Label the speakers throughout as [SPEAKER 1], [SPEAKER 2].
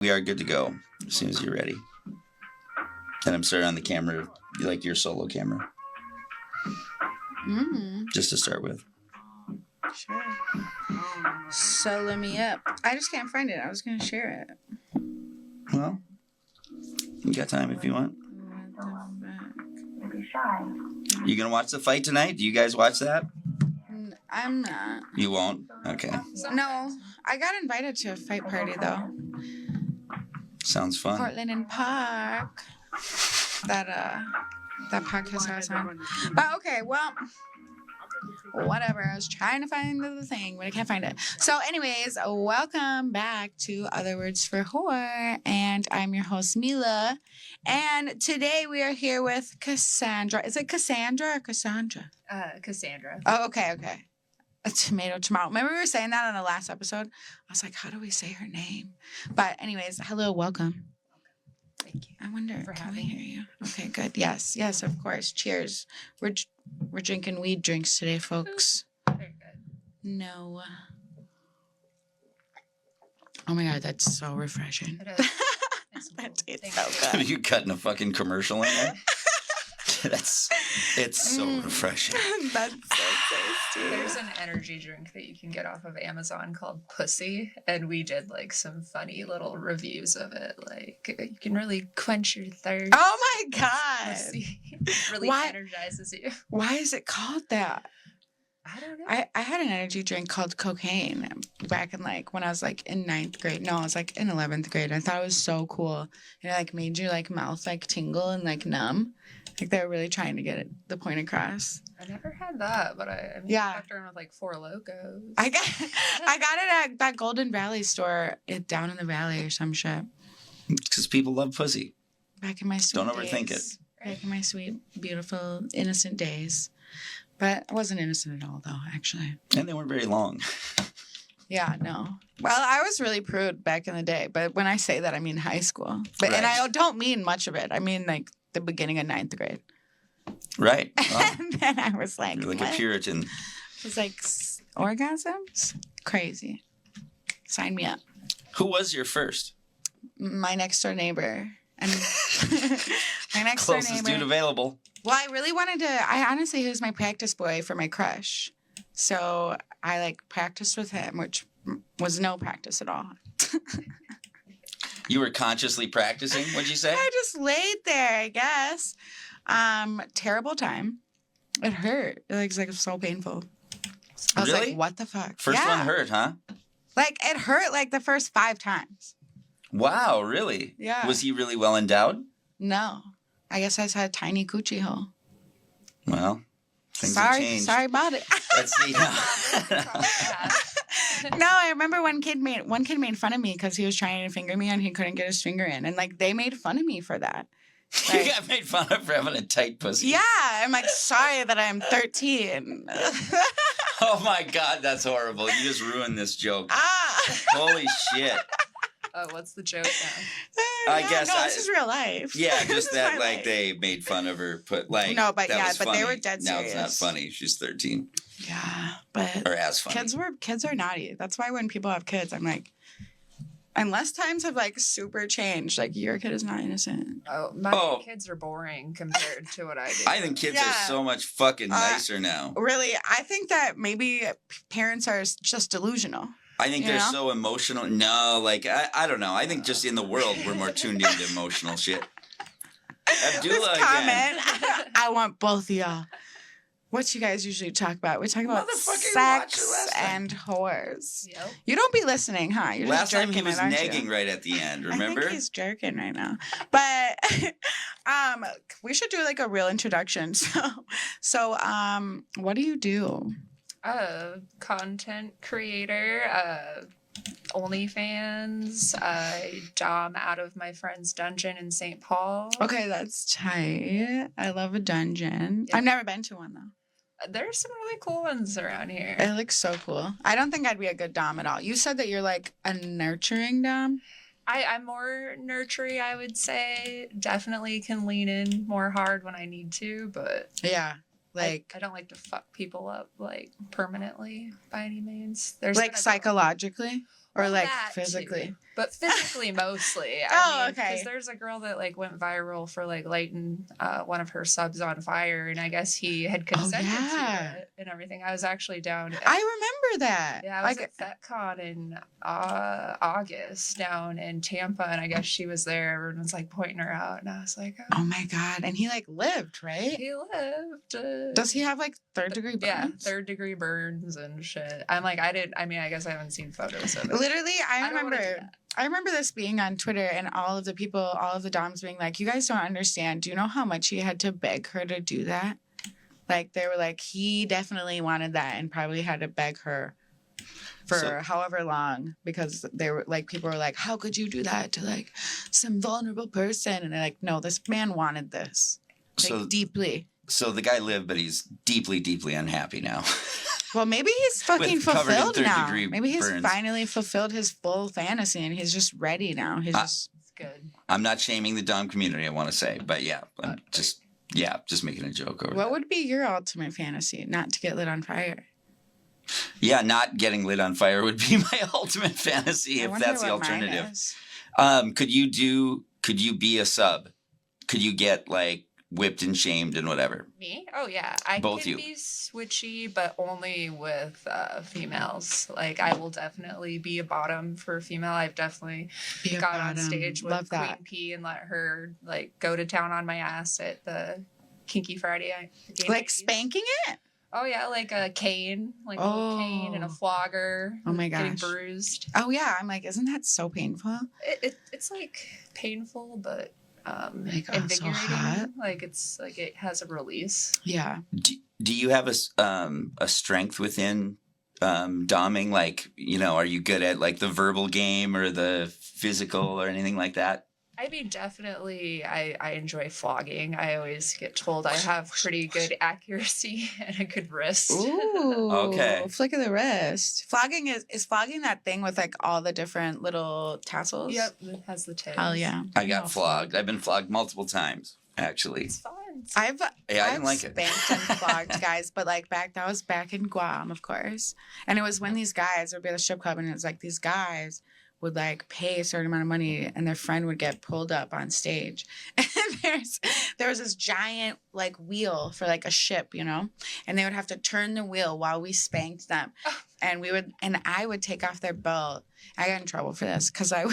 [SPEAKER 1] We are good to go as soon as you're ready. And I'm starting on the camera, like your solo camera. Just to start with.
[SPEAKER 2] Sure. Solo me up. I just can't find it. I was going to share it.
[SPEAKER 1] Well, you got time if you want. You going to watch the fight tonight? Do you guys watch that?
[SPEAKER 2] I'm not.
[SPEAKER 1] You won't? Okay.
[SPEAKER 2] No. I got invited to a fight party, though.
[SPEAKER 1] Sounds fun.
[SPEAKER 2] Portland and Park. That podcast I was on. But okay, well, whatever. I was trying to find the thing, but I can't find it. So anyways, welcome back to Other Words for Whore. And I'm your host, Mila. And today we are here with Cassandra. Is it Cassandra or Cassandra?
[SPEAKER 3] Cassandra.
[SPEAKER 2] Oh, okay. A tomato. Remember we were saying that on the last episode? I was like, how do we say her name? But anyways, hello, welcome.
[SPEAKER 3] Thank you.
[SPEAKER 2] I wonder,
[SPEAKER 3] for
[SPEAKER 2] can we
[SPEAKER 3] having
[SPEAKER 2] hear you? Okay, good. Yes, of course. Cheers. We're drinking weed drinks today, folks.
[SPEAKER 3] Very good.
[SPEAKER 2] No. Oh my God, that's so refreshing.
[SPEAKER 3] It is.
[SPEAKER 2] That tastes
[SPEAKER 3] Thank
[SPEAKER 2] so
[SPEAKER 1] Are
[SPEAKER 2] good.
[SPEAKER 1] you cutting a fucking commercial in there? It's so refreshing.
[SPEAKER 2] That's so tasty.
[SPEAKER 3] There's an energy drink that you can get off of Amazon called Pussy, and we did like some funny little reviews of it. Like you can really quench your thirst.
[SPEAKER 2] Oh my God.
[SPEAKER 3] Pussy really
[SPEAKER 2] Why-
[SPEAKER 3] energizes you.
[SPEAKER 2] Why is it called that?
[SPEAKER 3] I don't know.
[SPEAKER 2] I had an energy drink called cocaine back in like when I was like in 9th grade. No, I was like in 11th grade. I thought it was so cool. It like made your like mouth like tingle and like numb. Like they were really trying to get the point across.
[SPEAKER 3] I never had that, but I mean,
[SPEAKER 2] Yeah.
[SPEAKER 3] I walked around with like 4 Locos.
[SPEAKER 2] I got it at that Golden Valley store down in the valley or some shit.
[SPEAKER 1] Because people love pussy.
[SPEAKER 2] Back in my sweet
[SPEAKER 1] Don't overthink
[SPEAKER 2] days.
[SPEAKER 1] it.
[SPEAKER 2] Back in my sweet, beautiful, innocent days. But I wasn't innocent at all, though, actually.
[SPEAKER 1] And they weren't very long.
[SPEAKER 2] Yeah, no. Well, I was really prude back in the day. But when I say that, I mean high school. But And I don't mean much of it. I mean, like, the beginning of 9th grade.
[SPEAKER 1] Right. Well,
[SPEAKER 2] And then I was like,
[SPEAKER 1] you're like
[SPEAKER 2] what?
[SPEAKER 1] a Puritan.
[SPEAKER 2] It was like, orgasms? Crazy. Sign me up.
[SPEAKER 1] Who was your first?
[SPEAKER 2] My next door neighbor. And my next door
[SPEAKER 1] Closest
[SPEAKER 2] neighbor.
[SPEAKER 1] dude available.
[SPEAKER 2] Well, I really wanted to. I honestly, he was my practice boy for my crush. So I like practiced with him, which was no practice at all.
[SPEAKER 1] You were consciously practicing, what'd you say?
[SPEAKER 2] I just laid there, I guess. Terrible time. It hurt. It was like so painful. I was
[SPEAKER 1] Really?
[SPEAKER 2] like, what the fuck?
[SPEAKER 1] First one hurt, huh?
[SPEAKER 2] Like it hurt like the first 5 times.
[SPEAKER 1] Wow, really?
[SPEAKER 2] Yeah.
[SPEAKER 1] Was he really well endowed?
[SPEAKER 2] No. I guess I just had a tiny coochie hole.
[SPEAKER 1] Well, things have changed.
[SPEAKER 2] Sorry about it.
[SPEAKER 1] Let's see.
[SPEAKER 2] No, I remember one kid made fun of me because he was trying to finger me and he couldn't get his finger in, and like they made fun of me for that.
[SPEAKER 1] You got made fun of for having a tight pussy.
[SPEAKER 2] Yeah, I'm like sorry that I'm 13.
[SPEAKER 1] Oh my God, that's horrible. You just ruined this joke. Holy shit.
[SPEAKER 3] Oh, what's the joke now?
[SPEAKER 1] I guess
[SPEAKER 2] this is real life.
[SPEAKER 1] Yeah,
[SPEAKER 2] This
[SPEAKER 1] just
[SPEAKER 2] is
[SPEAKER 1] that
[SPEAKER 2] my
[SPEAKER 1] like
[SPEAKER 2] life.
[SPEAKER 1] they made fun of her. But
[SPEAKER 2] No, but
[SPEAKER 1] that
[SPEAKER 2] yeah,
[SPEAKER 1] was
[SPEAKER 2] but they
[SPEAKER 1] funny.
[SPEAKER 2] were dead
[SPEAKER 1] Now it's not
[SPEAKER 2] serious.
[SPEAKER 1] funny. She's 13
[SPEAKER 2] Yeah, but
[SPEAKER 1] or as funny.
[SPEAKER 2] kids are naughty. That's why when people have kids, I'm like, unless times have like super changed, like your kid is not innocent.
[SPEAKER 3] Oh, my kids are boring compared to what I do.
[SPEAKER 1] I think kids are so much fucking nicer now.
[SPEAKER 2] Really, I think that maybe parents are just delusional.
[SPEAKER 1] I think they're so emotional. No, like I don't know. I think just in the world we're more tuned into emotional shit. Abdullah again.
[SPEAKER 2] I want both of y'all. What you guys usually talk about? We talk about
[SPEAKER 1] Motherfucking watched it
[SPEAKER 2] sex
[SPEAKER 1] last time.
[SPEAKER 2] and whores.
[SPEAKER 3] Yep.
[SPEAKER 2] You don't be listening, huh? You're
[SPEAKER 1] Last
[SPEAKER 2] just
[SPEAKER 1] time
[SPEAKER 2] jerking
[SPEAKER 1] he was
[SPEAKER 2] it, aren't you?
[SPEAKER 1] nagging right at the end. Remember?
[SPEAKER 2] I think he's jerking right now. But we should do like a real introduction. So what do you do?
[SPEAKER 3] Content creator, OnlyFans, dom out of my friend's dungeon in St. Paul.
[SPEAKER 2] Okay, that's tight. I love a dungeon.
[SPEAKER 3] Yeah.
[SPEAKER 2] I've never been to one though.
[SPEAKER 3] There's some really cool ones around here.
[SPEAKER 2] It looks so cool. I don't think I'd be a good dom at all. You said that you're like a nurturing dom.
[SPEAKER 3] I'm more nurturing, I would say. Definitely can lean in more hard when I need to, but
[SPEAKER 2] Yeah. Like
[SPEAKER 3] I don't like to fuck people up like permanently by any means. There's
[SPEAKER 2] like psychologically or
[SPEAKER 3] Well,
[SPEAKER 2] like
[SPEAKER 3] that
[SPEAKER 2] physically.
[SPEAKER 3] too. but physically mostly.
[SPEAKER 2] Okay.
[SPEAKER 3] Because there's a girl that like went viral for like lighting one of her subs on fire, and I guess he had consented to it and everything. I was actually down.
[SPEAKER 2] I remember that.
[SPEAKER 3] Yeah, I was at FetCon in August down in Tampa, and I guess she was there. Everyone was like pointing her out, and I was like,
[SPEAKER 2] oh my God. And he like lived, right?
[SPEAKER 3] He lived.
[SPEAKER 2] Does he have like third-degree burns?
[SPEAKER 3] Yeah, third-degree burns and shit. I'm like, I guess I haven't seen photos of it.
[SPEAKER 2] Literally, I remember this being on Twitter and all of the doms being like, you guys don't understand. Do you know how much he had to beg her to do that? Like, they were like, he definitely wanted that and probably had to beg her for however long, because they were like, people were like, how could you do that to like some vulnerable person? And they're like, no, this man wanted this like, deeply. So the guy lived, but he's deeply, deeply unhappy now. Well, maybe he's fucking fulfilled now. Maybe he's finally fulfilled his full fantasy and he's just ready now. He's just good. I'm not shaming the dom community, I want to say, but yeah, I'm just making a joke over What would be your ultimate fantasy? Not to get lit on fire. Yeah, not getting lit on fire would be my ultimate fantasy if that's the alternative. Could you be a sub? Could you get like whipped and shamed and whatever? Me? Oh yeah, I can be switchy, but only with females. Like I will definitely be a bottom for a female. I've definitely got on stage with Queen P and let her like go to town on my ass at the Kinky Friday. Like spanking it? Oh yeah, like a cane, like a little cane and a flogger. Oh my gosh, getting bruised. Oh yeah, I'm like, isn't that so painful? It's like painful, but invigorating. So hot. Like it's like it has a release. Yeah. Do you have a strength within doming? Like, you know, are you good at like the verbal game or the physical or anything like that? I mean, definitely, I enjoy flogging. I always get told I have pretty good accuracy and a good wrist. Ooh, okay. Flick of the wrist. Flogging is flogging that thing with like all the different little tassels? Yep, it has the tails. Hell yeah. I got flogged. I've been flogged multiple times, actually. It's fun. I didn't like it. Spanked and flogged guys, but like that was back in Guam, of course. And it was when these guys would be at the strip club, and it was like these guys would like pay a certain amount of money and their friend would get pulled up on stage. And there was this giant like wheel for like a ship, you know, and they would have to turn the wheel while we spanked them. And I would take off their belt. I got in trouble for this because I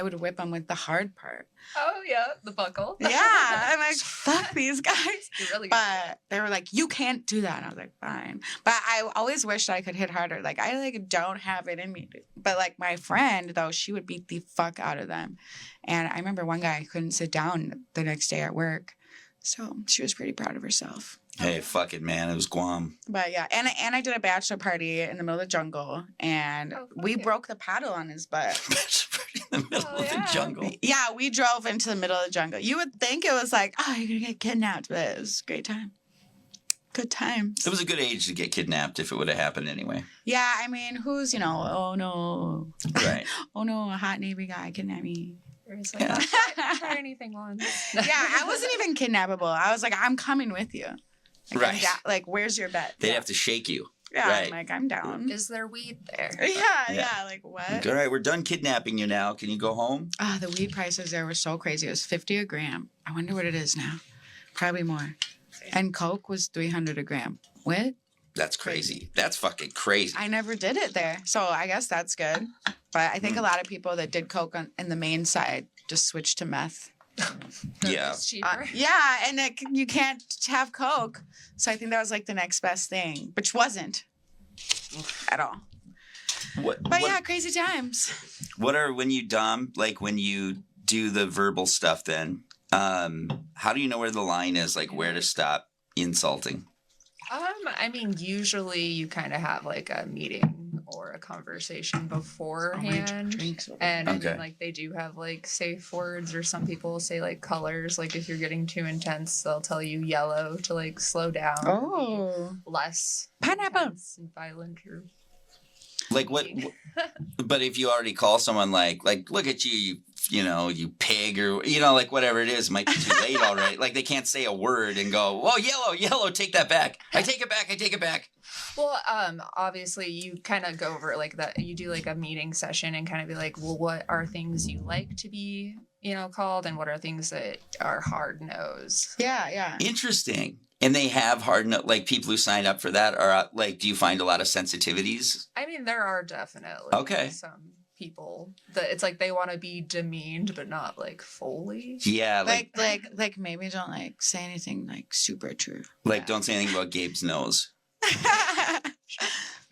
[SPEAKER 2] would whip them with the hard part. Oh yeah, the buckle. Yeah, I'm like, fuck these guys. You're really good. But they were like, you can't do that. And I was like, fine. But I always wished I could hit harder. Like I like don't have it in me. But like my friend though, she would beat the fuck out of them. And I remember one guy couldn't sit down the next day at work, so she was pretty proud of herself. Hey, fuck it, man. It was Guam. But yeah, and I did a bachelor party in the middle of the jungle, and we broke the paddle on his butt. Bachelor party in the middle of the jungle? Yeah, we drove into the middle of the jungle. You would think it was like, oh, you're going to get kidnapped, but it was a great time. Good times. It was a good age to get kidnapped if it would have happened anyway. Yeah, I mean, who's, you know, oh no. Right. Oh no, a hot Navy guy kidnapped me. Like, yeah. Try anything once. Yeah, I wasn't even kidnappable. I was like, I'm coming with you. Like, right. Like, where's your bet? They'd have to shake you. Yeah, right. I'm like, I'm down. Is there weed there? Yeah, like what? All right, we're done kidnapping you now. Can you go home? The weed prices there were so crazy. It was $50 a gram. I wonder what it is now. Probably more. And Coke was $300 a gram. What? That's crazy. That's fucking crazy. I never did it there. So I guess that's good. But I think a lot of people that did Coke in the main side just switched to meth. Yeah. It's cheaper. Yeah, and you can't have Coke. So I think that was like the next best thing, which wasn't at all. Yeah, crazy times. What are, when you dom, like when you do the verbal stuff then, how do you know where the line is, like where to stop insulting? I mean, usually you kind of have like a meeting or a conversation beforehand. And I mean, like they do have like safe words, or some people say like colors. Like if you're getting too intense, they'll tell you yellow to like slow down. Oh. Less pineapple and violent.
[SPEAKER 1] Like what? But if you already call someone like look at you, you pig, or like whatever it is, it might be too late already. Like they can't say a word and go, "Whoa, yellow, take that back. I take it back."
[SPEAKER 3] Well, obviously you kind of go over like that. You do like a meeting session and kind of be like, well, what are things you like to be, called, and what are things that are hard no's?
[SPEAKER 2] Yeah.
[SPEAKER 1] Interesting. And they have hard no, like people who sign up for that are like, do you find a lot of sensitivities?
[SPEAKER 3] I mean, there are definitely some people that it's like they want to be demeaned, but not like fully.
[SPEAKER 1] Yeah,
[SPEAKER 2] like maybe don't like say anything like super true.
[SPEAKER 1] Like don't say anything about Gabe's nose.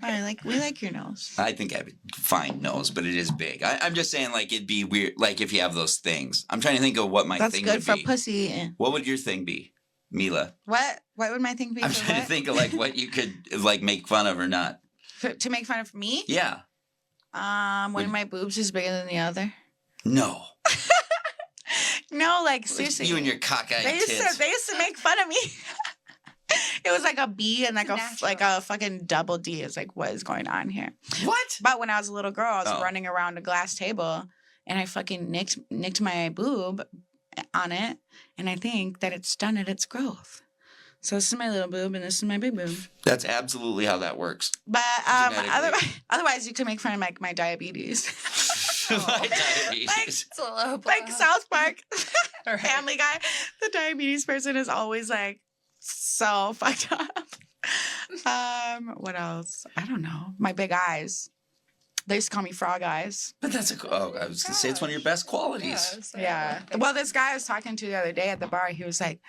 [SPEAKER 2] We like your nose.
[SPEAKER 1] I think I have a fine nose, but it is big. I'm just saying, like it'd be weird, like if you have those things. I'm trying to think of what my thing would be.
[SPEAKER 2] That's good for pussy.
[SPEAKER 1] What would your thing be? Mila.
[SPEAKER 2] What would my thing be?
[SPEAKER 1] I'm trying to think of like what you could like make fun of or not.
[SPEAKER 2] To make fun of me?
[SPEAKER 1] Yeah.
[SPEAKER 2] One of my boobs is bigger than the other.
[SPEAKER 1] No.
[SPEAKER 2] No, like seriously.
[SPEAKER 1] You and your cockeyed tits.
[SPEAKER 2] They used to make fun of me. It was like a B and like a fucking double D is like what is going on here.
[SPEAKER 1] What?
[SPEAKER 2] But when I was a little girl, I was running around a glass table and I fucking nicked my boob on it, and I think that it stunted its growth. So this is my little boob, and this is my big boob.
[SPEAKER 1] That's absolutely how that works.
[SPEAKER 2] But otherwise, you can make fun of my diabetes.
[SPEAKER 1] My diabetes.
[SPEAKER 2] Like South Park, Family Guy. The diabetes person is always like so fucked up. What else? I don't know. My big eyes. They used to call me frog eyes.
[SPEAKER 1] But that's I was going to say it's one of your best qualities.
[SPEAKER 2] Yeah. Well, this guy I was talking to the other day at the bar, he was like,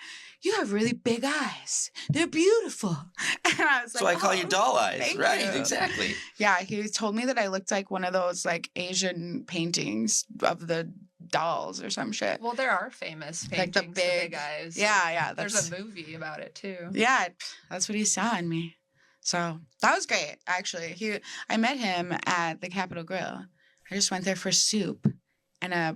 [SPEAKER 2] you have really big eyes. They're beautiful. And I was like,
[SPEAKER 1] so I call you doll eyes.
[SPEAKER 2] Thank
[SPEAKER 1] Right,
[SPEAKER 2] you.
[SPEAKER 1] Exactly.
[SPEAKER 2] Yeah, he told me that I looked like one of those like Asian paintings of the dolls or some shit.
[SPEAKER 3] Well, there are famous paintings
[SPEAKER 2] like the big
[SPEAKER 3] eyes.
[SPEAKER 2] Yeah.
[SPEAKER 3] There's a movie about it too.
[SPEAKER 2] Yeah, that's what he saw in me. So that was great, actually. I met him at the Capitol Grill. I just went there for soup and a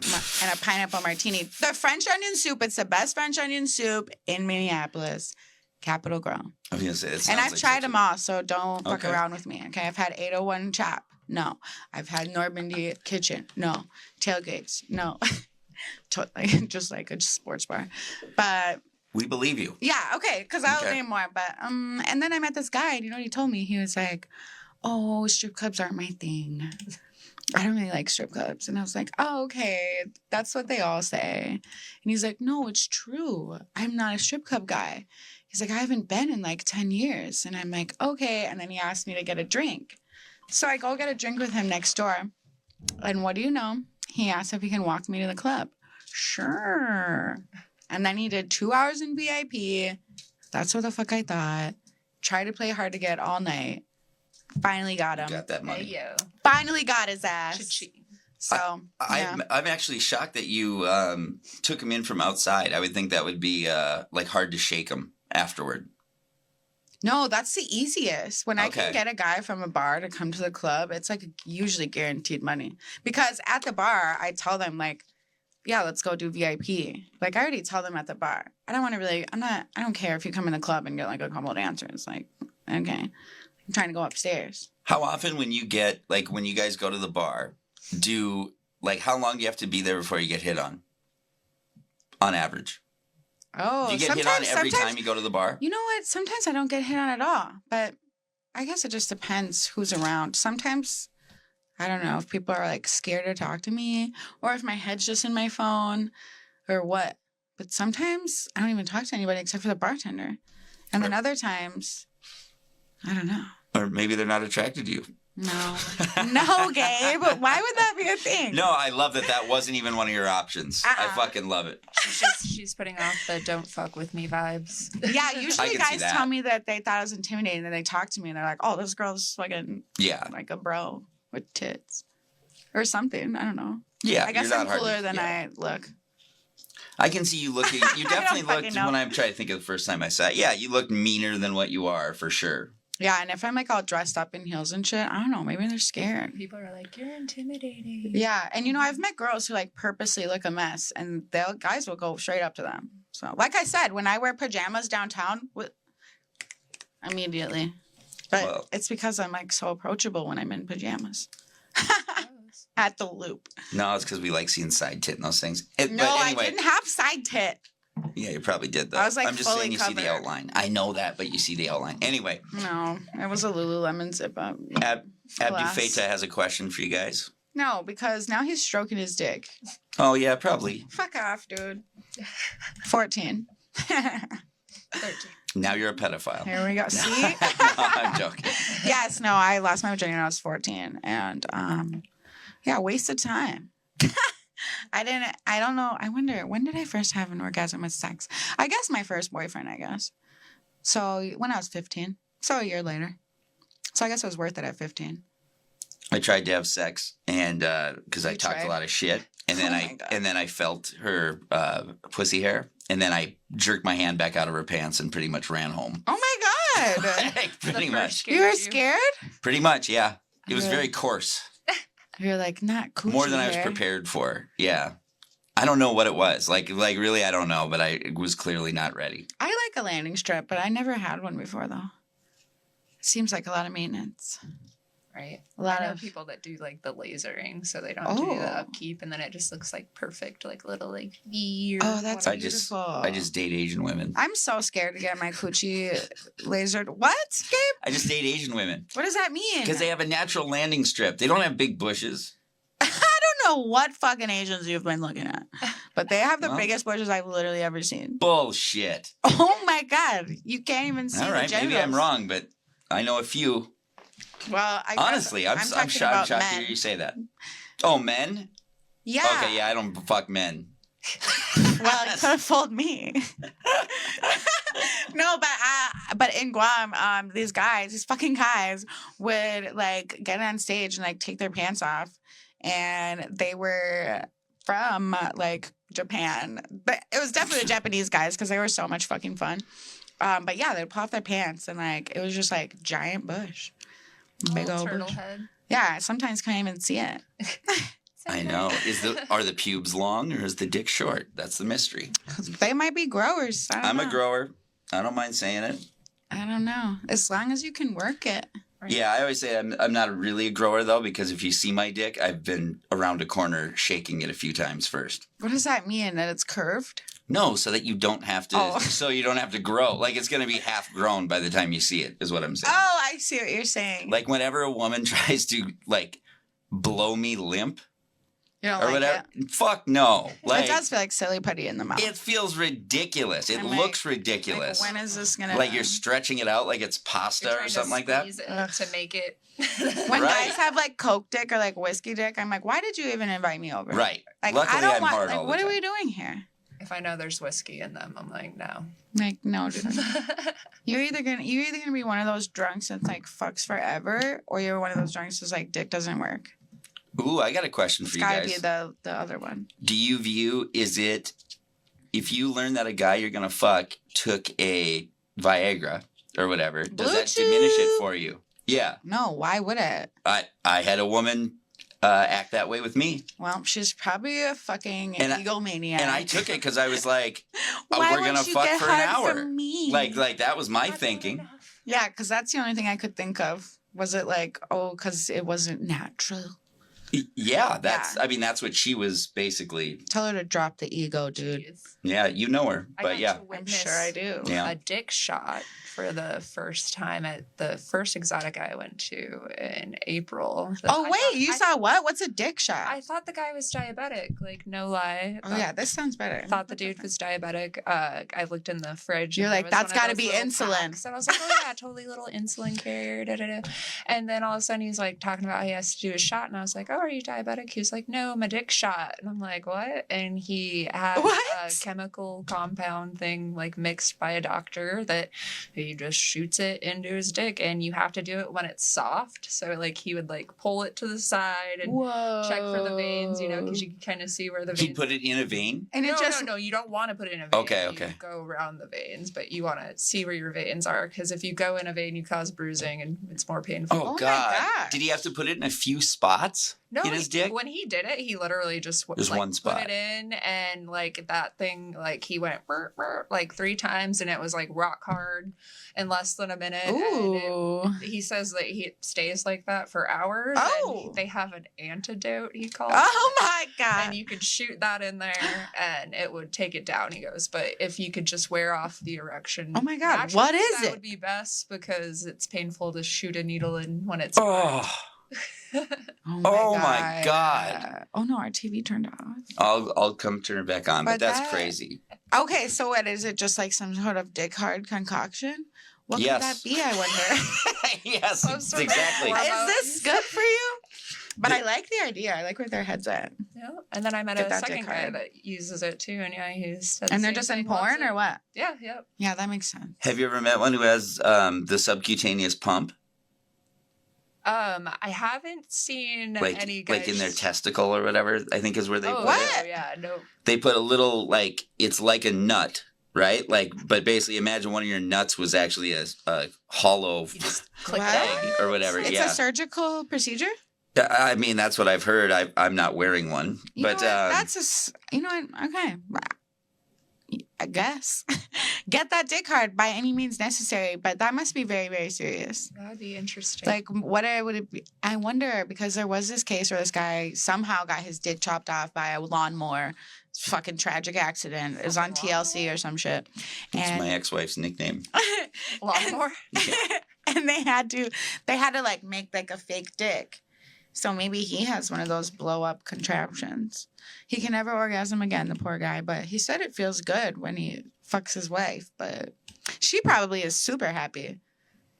[SPEAKER 2] pineapple martini. The French onion soup, it's the best French onion soup in Minneapolis. Capitol Grill.
[SPEAKER 1] I was going to say, it sounds
[SPEAKER 2] and I've
[SPEAKER 1] like
[SPEAKER 2] tried them all, so don't fuck
[SPEAKER 1] Okay.
[SPEAKER 2] around with me. Okay, I've had 801 Chop. No. I've had Normandy Kitchen. No. Tailgates. No. Totally, just like a sports bar. But
[SPEAKER 1] we believe you.
[SPEAKER 2] yeah, okay, because I'll name more. But and then I met this guy, and you know what he told me? He was like, "Oh, strip clubs aren't my thing. I don't really like strip clubs." And I was like, "Oh, okay, that's what they all say." And he's like, "No, it's true. I'm not a strip club guy." He's like, "I haven't been in like 10 years." And I'm like, "Okay." And then he asked me to get a drink. So I go get a drink with him next door. And what do you know? He asked if he can walk me to the club. Sure. And then he did 2 hours in VIP. That's what the fuck I thought. Tried to play hard to get all night. Finally got him.
[SPEAKER 1] Got that money.
[SPEAKER 3] Hey, yo.
[SPEAKER 2] Finally got his ass.
[SPEAKER 3] Cha-ching.
[SPEAKER 2] So, yeah.
[SPEAKER 1] I'm actually shocked that you took him in from outside. I would think that would be like hard to shake him afterward.
[SPEAKER 2] No, that's the easiest. When I
[SPEAKER 1] Okay.
[SPEAKER 2] can get a guy from a bar to come to the club, it's like usually guaranteed money. Because at the bar, I tell them like, yeah, let's go do VIP. Like I already tell them at the bar. I don't care if you come in the club and get like a couple of dancers. Like, okay. I'm trying to go upstairs.
[SPEAKER 1] How often when you guys go to the bar, how long do you have to be there before you get hit on? On average.
[SPEAKER 2] Oh,
[SPEAKER 1] Do you get hit on every time you go to the bar?
[SPEAKER 2] You know what? Sometimes I don't get hit on at all. But I guess it just depends who's around. Sometimes, I don't know, if people are like scared to talk to me or if my head's just in my phone or what. But sometimes I don't even talk to anybody except for the bartender. And then other times, I don't know.
[SPEAKER 1] Or maybe they're not attracted to you.
[SPEAKER 2] No. No, Gabe. Why would that be a thing?
[SPEAKER 1] No, I love that wasn't even one of your options. I fucking love it.
[SPEAKER 3] She's putting off the "don't fuck with me" vibes.
[SPEAKER 2] Yeah,
[SPEAKER 1] I
[SPEAKER 2] usually
[SPEAKER 1] can see
[SPEAKER 2] guys
[SPEAKER 1] that.
[SPEAKER 2] tell me that they thought I was intimidating, and they talk to me, and they're like, "Oh, this girl's fucking like a bro with tits, or something." I don't know.
[SPEAKER 1] Yeah,
[SPEAKER 2] I guess
[SPEAKER 1] you're
[SPEAKER 2] I'm
[SPEAKER 1] not hard
[SPEAKER 2] cooler
[SPEAKER 1] to-
[SPEAKER 2] than
[SPEAKER 1] yeah.
[SPEAKER 2] I look.
[SPEAKER 1] I can see you looking. You definitely
[SPEAKER 2] fucking
[SPEAKER 1] looked
[SPEAKER 2] know.
[SPEAKER 1] when I'm trying to think of the first time I saw it. Yeah, you looked meaner than what you are for sure.
[SPEAKER 2] Yeah, and if I'm like all dressed up in heels and shit, I don't know. Maybe they're scared.
[SPEAKER 3] People are like, "You're intimidating."
[SPEAKER 2] Yeah, and you know, I've met girls who like purposely look a mess, and guys will go straight up to them. So, like I said, when I wear pajamas downtown, immediately. But
[SPEAKER 1] Well.
[SPEAKER 2] it's because I'm like so approachable when I'm in pajamas. At the loop.
[SPEAKER 1] No, it's because we like seeing side tit and those things.
[SPEAKER 2] No,
[SPEAKER 1] But anyway,
[SPEAKER 2] I didn't have side tit.
[SPEAKER 1] yeah, you probably did though.
[SPEAKER 2] I was, like,
[SPEAKER 1] I'm just
[SPEAKER 2] fully
[SPEAKER 1] saying you see the
[SPEAKER 2] covered.
[SPEAKER 1] outline. I know that, but you see the outline. Anyway,
[SPEAKER 2] No, it was a Lululemon zip up.
[SPEAKER 1] Abdu Feta has a question for you guys.
[SPEAKER 2] No, because now he's stroking his dick.
[SPEAKER 1] Oh yeah, probably.
[SPEAKER 2] Fuck off, dude. 14.
[SPEAKER 3] 13.
[SPEAKER 1] Now you're a pedophile.
[SPEAKER 2] Here we go. See?
[SPEAKER 1] No, I'm joking.
[SPEAKER 2] Yes, no, I lost my virginity when I was 14. And yeah, waste of time. I don't know. I wonder, when did I first have an orgasm with sex? I guess my first boyfriend, I guess. So when I was 15. So a year later. So I guess it was worth it at 15.
[SPEAKER 1] I tried to have sex, and because I
[SPEAKER 2] You
[SPEAKER 1] talked
[SPEAKER 2] tried?
[SPEAKER 1] a lot of shit, and then
[SPEAKER 2] Oh my God.
[SPEAKER 1] I felt her pussy hair, and then I jerked my hand back out of her pants and pretty much ran home.
[SPEAKER 2] Oh my God.
[SPEAKER 1] Like, pretty
[SPEAKER 3] The
[SPEAKER 1] much.
[SPEAKER 3] first
[SPEAKER 2] You were
[SPEAKER 3] scared
[SPEAKER 2] scared?
[SPEAKER 1] Pretty much, yeah. It was
[SPEAKER 2] Really?
[SPEAKER 1] very coarse.
[SPEAKER 2] You're like, not coochie
[SPEAKER 1] More than I was
[SPEAKER 2] hair.
[SPEAKER 1] prepared for. Yeah. I don't know what it was. Like really, I don't know, but I was clearly not ready.
[SPEAKER 2] I like a landing strip, but I never had one before, though. Seems like a lot of maintenance.
[SPEAKER 3] Right.
[SPEAKER 2] A lot
[SPEAKER 3] I know
[SPEAKER 2] of...
[SPEAKER 3] people that do like the lasering, so they don't do
[SPEAKER 2] Oh.
[SPEAKER 3] the upkeep, and then it just looks like perfect, like little like V. Or
[SPEAKER 2] Oh, that's
[SPEAKER 1] I just-
[SPEAKER 2] beautiful.
[SPEAKER 1] I just date Asian women.
[SPEAKER 2] I'm so scared to get my coochie lasered. What, Gabe?
[SPEAKER 1] I just date Asian women
[SPEAKER 2] What does that mean?
[SPEAKER 1] because they have a natural landing strip. They don't have big bushes.
[SPEAKER 2] I don't know what fucking Asians you've been looking at, but they have the
[SPEAKER 1] Well.
[SPEAKER 2] biggest bushes I've literally ever seen.
[SPEAKER 1] Bullshit.
[SPEAKER 2] Oh my God. You can't even see
[SPEAKER 1] All
[SPEAKER 2] the
[SPEAKER 1] right, maybe I'm
[SPEAKER 2] genitals.
[SPEAKER 1] wrong, but I know a few.
[SPEAKER 2] Well, I guess
[SPEAKER 1] Honestly, I'm
[SPEAKER 2] talking
[SPEAKER 1] shocked
[SPEAKER 2] about
[SPEAKER 1] to
[SPEAKER 2] men.
[SPEAKER 1] hear you say that. Oh, men?
[SPEAKER 2] Yeah.
[SPEAKER 1] Okay, yeah, I don't fuck men.
[SPEAKER 2] Well, you could have fooled me. No, but in Guam, these fucking guys would like get on stage and like take their pants off, and they were from like Japan, but it was definitely the Japanese guys because they were so much fucking fun. But yeah, they'd pull off their pants and like it was just like giant bush, big
[SPEAKER 3] Little
[SPEAKER 2] old
[SPEAKER 3] turtle
[SPEAKER 2] bush.
[SPEAKER 3] head.
[SPEAKER 2] Yeah, sometimes can't even see it.
[SPEAKER 1] I know. Are the pubes long or is the dick short? That's the mystery.
[SPEAKER 2] 'Cause they might be growers. I don't
[SPEAKER 1] I'm
[SPEAKER 2] know.
[SPEAKER 1] a grower. I don't mind saying it.
[SPEAKER 2] I don't know. As long as you can work it.
[SPEAKER 3] Right.
[SPEAKER 1] Yeah, I always say I'm not really a grower though, because if you see my dick, I've been around a corner shaking it a few times first.
[SPEAKER 2] What does that mean? That it's curved?
[SPEAKER 1] No, so that you don't have to.
[SPEAKER 2] Oh.
[SPEAKER 1] So you don't have to grow. Like it's gonna be half grown by the time you see it. Is what I'm saying.
[SPEAKER 2] Oh, I see what you're saying.
[SPEAKER 1] Like whenever a woman tries to like blow me limp
[SPEAKER 2] you don't
[SPEAKER 1] or
[SPEAKER 2] like
[SPEAKER 1] whatever,
[SPEAKER 2] it?
[SPEAKER 1] fuck no. Like
[SPEAKER 2] It does feel like silly putty in the mouth.
[SPEAKER 1] it feels ridiculous. It
[SPEAKER 2] I'm like-
[SPEAKER 1] looks ridiculous.
[SPEAKER 2] Like, when is this gonna?
[SPEAKER 1] Like you're stretching it out like it's
[SPEAKER 3] You're
[SPEAKER 1] pasta
[SPEAKER 3] trying
[SPEAKER 1] or
[SPEAKER 3] to
[SPEAKER 1] something like that.
[SPEAKER 3] squeeze it
[SPEAKER 2] Ugh.
[SPEAKER 3] to make it.
[SPEAKER 2] when
[SPEAKER 1] Right.
[SPEAKER 2] guys have like Coke dick or like whiskey dick, I'm like, why did you even invite me over?
[SPEAKER 1] Right.
[SPEAKER 2] Like,
[SPEAKER 1] Luckily,
[SPEAKER 2] I don't
[SPEAKER 1] I'm
[SPEAKER 2] want.
[SPEAKER 1] hard
[SPEAKER 2] Like,
[SPEAKER 1] all the
[SPEAKER 2] what
[SPEAKER 1] time.
[SPEAKER 2] are we doing here?
[SPEAKER 3] If I know there's whiskey in them, I'm like, no.
[SPEAKER 2] Like, no, dude. You're either gonna be one of those drunks that's like fucks forever, or you're one of those drunks that's like dick doesn't work.
[SPEAKER 1] Ooh, I got a question
[SPEAKER 2] It's
[SPEAKER 1] for you
[SPEAKER 2] gotta
[SPEAKER 1] guys.
[SPEAKER 2] be the other one.
[SPEAKER 1] Do you view, is it, if you learn that a guy you're going to fuck took a Viagra or whatever, does that
[SPEAKER 2] Blue
[SPEAKER 1] diminish it
[SPEAKER 2] Chew.
[SPEAKER 1] for you? Yeah.
[SPEAKER 2] No, why would it?
[SPEAKER 1] I had a woman act that way with me.
[SPEAKER 2] Well, she's probably a fucking
[SPEAKER 1] And I-
[SPEAKER 2] egomaniac.
[SPEAKER 1] And I took it because I was like,
[SPEAKER 2] Why
[SPEAKER 1] we're
[SPEAKER 2] would
[SPEAKER 1] going to
[SPEAKER 2] you
[SPEAKER 1] fuck
[SPEAKER 2] get
[SPEAKER 1] for an
[SPEAKER 2] hard
[SPEAKER 1] hour.
[SPEAKER 2] from me?
[SPEAKER 1] Like that was my thinking.
[SPEAKER 2] Yeah, because that's the only thing I could think of. Was it like, oh, because it wasn't natural?
[SPEAKER 1] Yeah, I mean, that's what she was basically.
[SPEAKER 2] Tell her to drop the ego, dude.
[SPEAKER 3] Jeez.
[SPEAKER 1] Yeah, you know her.
[SPEAKER 3] I
[SPEAKER 1] But
[SPEAKER 3] got
[SPEAKER 1] yeah.
[SPEAKER 3] to
[SPEAKER 2] I'm
[SPEAKER 3] witness
[SPEAKER 2] sure I do.
[SPEAKER 1] Yeah.
[SPEAKER 3] a dick shot for the first time at the first exotica I went to in April.
[SPEAKER 2] Oh,
[SPEAKER 3] I
[SPEAKER 2] wait,
[SPEAKER 3] thought-
[SPEAKER 2] you
[SPEAKER 3] I-
[SPEAKER 2] saw what? What's a dick shot?
[SPEAKER 3] I thought the guy was diabetic, like no lie.
[SPEAKER 2] Oh, yeah, this sounds better.
[SPEAKER 3] I thought the dude was diabetic. I looked in the fridge.
[SPEAKER 2] You're
[SPEAKER 3] and there
[SPEAKER 2] like,
[SPEAKER 3] was
[SPEAKER 2] that's
[SPEAKER 3] one of
[SPEAKER 2] gotta
[SPEAKER 3] those
[SPEAKER 2] be
[SPEAKER 3] little
[SPEAKER 2] insulin.
[SPEAKER 3] packs, and I was like, oh yeah, totally little insulin carrier. Da, da, da. And then all of a sudden he's like talking about how he has to do a shot, and I was like, oh, are you diabetic? He was like, no, my dick shot, and I'm like, what? And he had
[SPEAKER 2] What?
[SPEAKER 3] a chemical compound thing like mixed by a doctor that he just shoots it into his dick, and you have to do it when it's soft. So like he would like pull it to the side and
[SPEAKER 2] Whoa.
[SPEAKER 3] check for the veins, you know, because you can kind of see where the
[SPEAKER 1] He
[SPEAKER 3] veins.
[SPEAKER 1] put it in a vein.
[SPEAKER 2] And
[SPEAKER 3] no,
[SPEAKER 2] it just,
[SPEAKER 3] no, you don't want to put it in a vein.
[SPEAKER 1] Okay,
[SPEAKER 3] You
[SPEAKER 1] okay.
[SPEAKER 3] go around the veins, but you want to see where your veins are, because if you go in a vein, you cause bruising and it's more painful.
[SPEAKER 1] Oh,
[SPEAKER 2] my
[SPEAKER 1] God.
[SPEAKER 2] gosh.
[SPEAKER 1] Did he have to put it in a few spots?
[SPEAKER 3] No,
[SPEAKER 1] in his dick?
[SPEAKER 3] when he did it, he literally just
[SPEAKER 1] Just one spot.
[SPEAKER 3] put it in, and like that thing, like he went burr, burr, like 3 times, and it was like rock hard in less than a minute.
[SPEAKER 2] Ooh.
[SPEAKER 3] He says that he stays like that for hours.
[SPEAKER 2] Oh.
[SPEAKER 3] And they have an antidote, he calls
[SPEAKER 2] Oh
[SPEAKER 3] it.
[SPEAKER 2] my God.
[SPEAKER 3] And you could shoot that in there and it would take it down, he goes. But if you could just wear off the erection.
[SPEAKER 2] Oh my God,
[SPEAKER 3] naturally,
[SPEAKER 2] what is
[SPEAKER 3] that
[SPEAKER 2] it?
[SPEAKER 3] would be best because it's painful to shoot a needle in when it's
[SPEAKER 1] Oh, Oh my God.
[SPEAKER 2] Oh no, our TV turned off.
[SPEAKER 1] I'll come turn it back on, but
[SPEAKER 2] But
[SPEAKER 1] that's
[SPEAKER 2] that-
[SPEAKER 1] crazy.
[SPEAKER 2] Okay, so what is it? Just like some sort of dick hard concoction? What could
[SPEAKER 1] Yes.
[SPEAKER 2] that be, I wonder?
[SPEAKER 1] Yes,
[SPEAKER 3] Some sort of
[SPEAKER 1] exactly.
[SPEAKER 3] hormone.
[SPEAKER 2] Is this good for you? But I like the idea. I like where their head's at.
[SPEAKER 3] Yeah. And then I met
[SPEAKER 2] Get
[SPEAKER 3] a
[SPEAKER 2] that
[SPEAKER 3] second
[SPEAKER 2] dick
[SPEAKER 3] guy
[SPEAKER 2] hard.
[SPEAKER 3] that uses it too, and yeah, he said
[SPEAKER 2] And
[SPEAKER 3] the
[SPEAKER 2] they're
[SPEAKER 3] same
[SPEAKER 2] just in
[SPEAKER 3] thing, loves
[SPEAKER 2] porn
[SPEAKER 3] it.
[SPEAKER 2] or what?
[SPEAKER 3] Yeah, yep.
[SPEAKER 2] Yeah, that makes sense.
[SPEAKER 1] Have you ever met one who has the subcutaneous pump,
[SPEAKER 3] I haven't seen
[SPEAKER 1] like
[SPEAKER 3] any guys.
[SPEAKER 1] like in their testicle or whatever? I think is where they put
[SPEAKER 2] What?
[SPEAKER 1] it.
[SPEAKER 3] Yeah, no.
[SPEAKER 1] They put a little it's like a nut, right? But basically, imagine one of your nuts was actually a hollow
[SPEAKER 3] You just click
[SPEAKER 2] What?
[SPEAKER 3] it.
[SPEAKER 1] egg or whatever.
[SPEAKER 2] It's
[SPEAKER 1] yeah,
[SPEAKER 2] a surgical procedure?
[SPEAKER 1] I mean that's what I've heard. I'm not wearing one,
[SPEAKER 2] You
[SPEAKER 1] but
[SPEAKER 2] know what? That's you know what? Okay. I guess. Get that dick hard by any means necessary, but that must be very, very serious.
[SPEAKER 3] That'd be interesting.
[SPEAKER 2] Like, would it be? I wonder, because there was this case where this guy somehow got his dick chopped off by a lawnmower. It's a fucking tragic accident. It was on TLC or some shit.
[SPEAKER 1] it's
[SPEAKER 2] And
[SPEAKER 1] my ex-wife's nickname.
[SPEAKER 3] Lawnmower.
[SPEAKER 2] and they had to like make like a fake dick. So maybe he has one of those blow up contraptions. He can never orgasm again, the poor guy. But he said it feels good when he fucks his wife. But she probably is super happy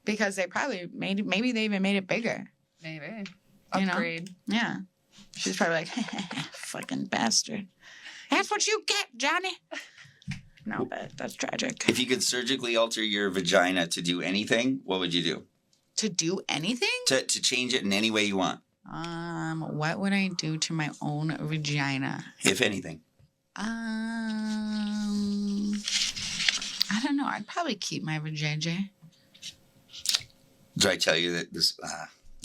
[SPEAKER 2] because they probably maybe they even made it bigger.
[SPEAKER 3] Maybe.
[SPEAKER 2] You know?
[SPEAKER 3] Upgrade.
[SPEAKER 2] Yeah. She's probably like, fucking bastard. That's what you get, Johnny. No, but that's tragic.
[SPEAKER 1] If you could surgically alter your vagina to do anything, what would you do?
[SPEAKER 2] To do anything?
[SPEAKER 1] To change it in any way you want,
[SPEAKER 2] What would I do to my own vagina?
[SPEAKER 1] if anything.
[SPEAKER 2] I don't know. I'd probably keep my vajayjay.
[SPEAKER 1] Did I tell you that this?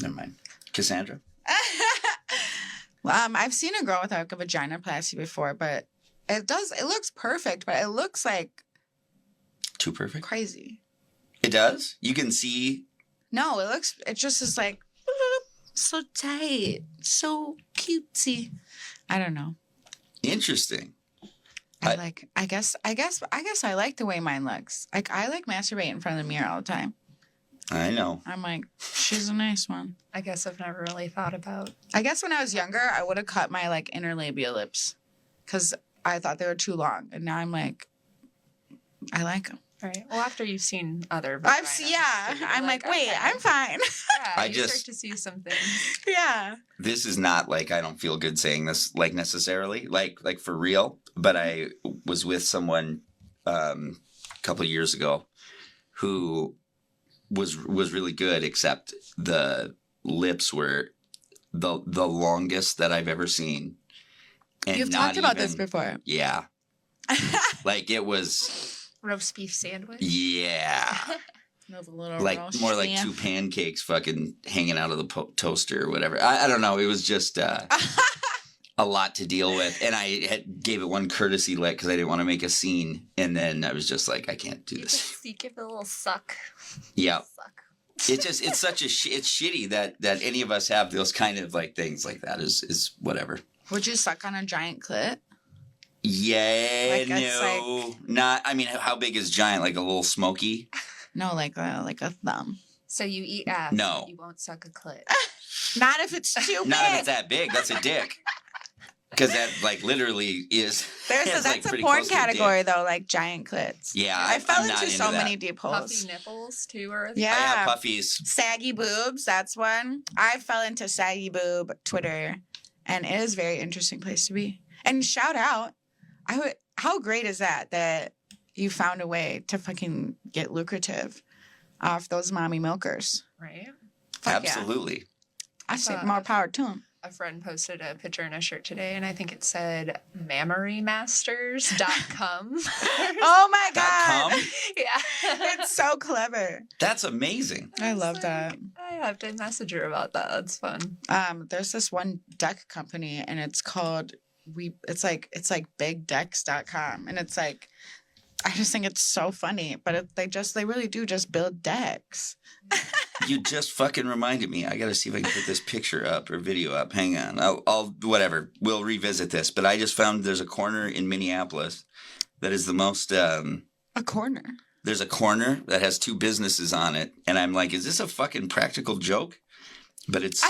[SPEAKER 1] Never mind. Cassandra.
[SPEAKER 2] Well, I've seen a girl with like a vaginoplasty before, but it looks perfect, but it looks like
[SPEAKER 1] Too perfect.
[SPEAKER 2] crazy.
[SPEAKER 1] It does. You can see.
[SPEAKER 2] No, it just is like boop, so tight, so cutesy. I don't know.
[SPEAKER 1] Interesting.
[SPEAKER 2] I guess I like the way mine looks. Like I like masturbate in front of the mirror all the time.
[SPEAKER 1] I know.
[SPEAKER 2] I'm like, she's a nice one.
[SPEAKER 3] I guess I've never really thought about.
[SPEAKER 2] I guess when I was younger, I would have cut my like interlabial lips because I thought they were too long, and now I'm like, I like them.
[SPEAKER 3] Right. Well, after you've seen other.
[SPEAKER 2] I've
[SPEAKER 3] vaginas,
[SPEAKER 2] seen, yeah.
[SPEAKER 3] so you're
[SPEAKER 2] I'm like, wait,
[SPEAKER 3] okay.
[SPEAKER 2] I'm fine.
[SPEAKER 3] Yeah,
[SPEAKER 1] I
[SPEAKER 3] you
[SPEAKER 1] just-
[SPEAKER 3] start to see some things.
[SPEAKER 2] Yeah.
[SPEAKER 1] This is not like I don't feel good saying this like necessarily like for real. But I was with someone a couple of years ago who was really good, except the lips were the longest that I've ever seen. And
[SPEAKER 2] You've
[SPEAKER 1] not
[SPEAKER 2] talked about this
[SPEAKER 1] even-
[SPEAKER 2] before.
[SPEAKER 1] Yeah. Like it was.
[SPEAKER 3] Roast beef sandwich.
[SPEAKER 1] Yeah. Like more like two pancakes fucking hanging out of the toaster or whatever. I don't know. It was just a lot to deal with. And I gave it one courtesy lick because I didn't want to make a scene. And then I was just like, I can't do this.
[SPEAKER 3] You give it a little suck.
[SPEAKER 1] Yeah.
[SPEAKER 3] Suck.
[SPEAKER 1] It's such a it's shitty that any of us have those kind of like things like that is whatever.
[SPEAKER 2] Would you suck on a giant clit?
[SPEAKER 1] Yeah,
[SPEAKER 2] Like, it's
[SPEAKER 1] no, not. I mean, how big is giant? Like a little smoky?
[SPEAKER 2] No, like a thumb.
[SPEAKER 3] So you eat ass.
[SPEAKER 1] No.
[SPEAKER 3] But you won't suck a clit.
[SPEAKER 2] Not if it's too big.
[SPEAKER 1] Not if it's that big. That's a dick. Because that like literally is.
[SPEAKER 2] That's
[SPEAKER 1] like,
[SPEAKER 2] a
[SPEAKER 1] pretty
[SPEAKER 2] porn
[SPEAKER 1] close to a dick.
[SPEAKER 2] category though, like giant clits.
[SPEAKER 1] Yeah,
[SPEAKER 2] I fell
[SPEAKER 1] I'm not
[SPEAKER 2] into so
[SPEAKER 1] that.
[SPEAKER 2] many deep holes.
[SPEAKER 3] Puffy nipples too, or
[SPEAKER 2] Yeah.
[SPEAKER 1] I have puffies.
[SPEAKER 2] Saggy boobs, that's one. I fell into saggy boob Twitter, and it is a very interesting place to be. And shout out, how great is that you found a way to fucking get lucrative off those mommy milkers?
[SPEAKER 3] right?
[SPEAKER 2] Fuck yeah.
[SPEAKER 1] Absolutely.
[SPEAKER 2] I say more power to them.
[SPEAKER 3] A friend posted a picture in a shirt today, and I think it said mammarymasters.com.
[SPEAKER 2] Oh my God.
[SPEAKER 1] .com?
[SPEAKER 3] Yeah.
[SPEAKER 2] It's so clever.
[SPEAKER 1] That's amazing.
[SPEAKER 2] I love
[SPEAKER 3] It's
[SPEAKER 2] that.
[SPEAKER 3] like, I have to message her about that. That's fun.
[SPEAKER 2] There's this one deck company and it's called it's like bigdecks.com, and it's like, I just think it's so funny, but they really do just build decks.
[SPEAKER 1] You just fucking reminded me. I got to see if I can put this picture up or video up. Hang on. I'll whatever. We'll revisit this. But I just found there's a corner in Minneapolis that is the most.
[SPEAKER 2] A corner.
[SPEAKER 1] There's a corner that has 2 businesses on it, and I'm like, is this a fucking practical joke? But it's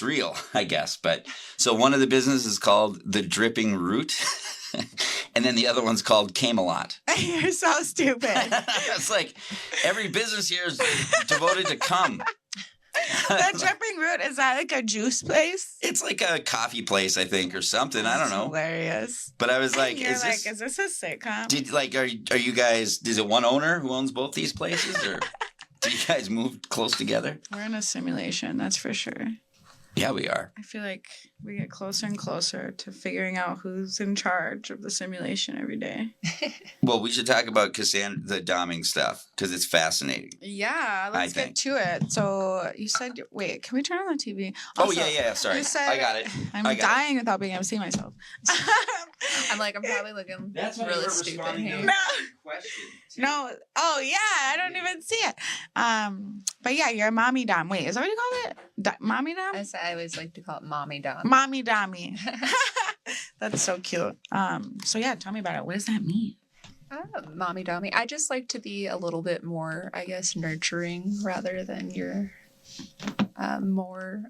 [SPEAKER 1] real, I guess. But so one of the businesses is called the Dripping Root. And then the other one's called Camelot.
[SPEAKER 2] You're so stupid.
[SPEAKER 1] It's like every business here is devoted to cum.
[SPEAKER 2] The Dripping Root, is that like a juice place?
[SPEAKER 1] It's like a coffee place, I think, or something. I don't know.
[SPEAKER 2] Hilarious.
[SPEAKER 1] But I was like,
[SPEAKER 2] You're
[SPEAKER 1] is
[SPEAKER 2] is this a sitcom?
[SPEAKER 1] are you guys, is it one owner who owns both these places, or do you guys move close together?
[SPEAKER 2] We're in a simulation, that's for sure.
[SPEAKER 1] Yeah, we are.
[SPEAKER 2] I feel like we get closer and closer to figuring out who's in charge of the simulation every day.
[SPEAKER 1] Well, we should talk about Cassandra, the doming stuff, because it's fascinating.
[SPEAKER 2] Yeah, let's get to it. So you said, wait, can we turn on the TV? Also,
[SPEAKER 1] yeah. Sorry.
[SPEAKER 2] you said-
[SPEAKER 1] I got it.
[SPEAKER 2] I'm dying without being able to see myself.
[SPEAKER 3] I'm probably looking really stupid here.
[SPEAKER 2] No. No. Oh, yeah. I don't even see it. But yeah, you're a mommy dom. Wait, is that what you call it? Mommy dom?
[SPEAKER 3] I always like to call it mommy dom.
[SPEAKER 2] Mommy dommy. That's so cute. So yeah, tell me about it. What does that mean?
[SPEAKER 3] Mommy dommy. I just like to be a little bit more, I guess, nurturing rather than your more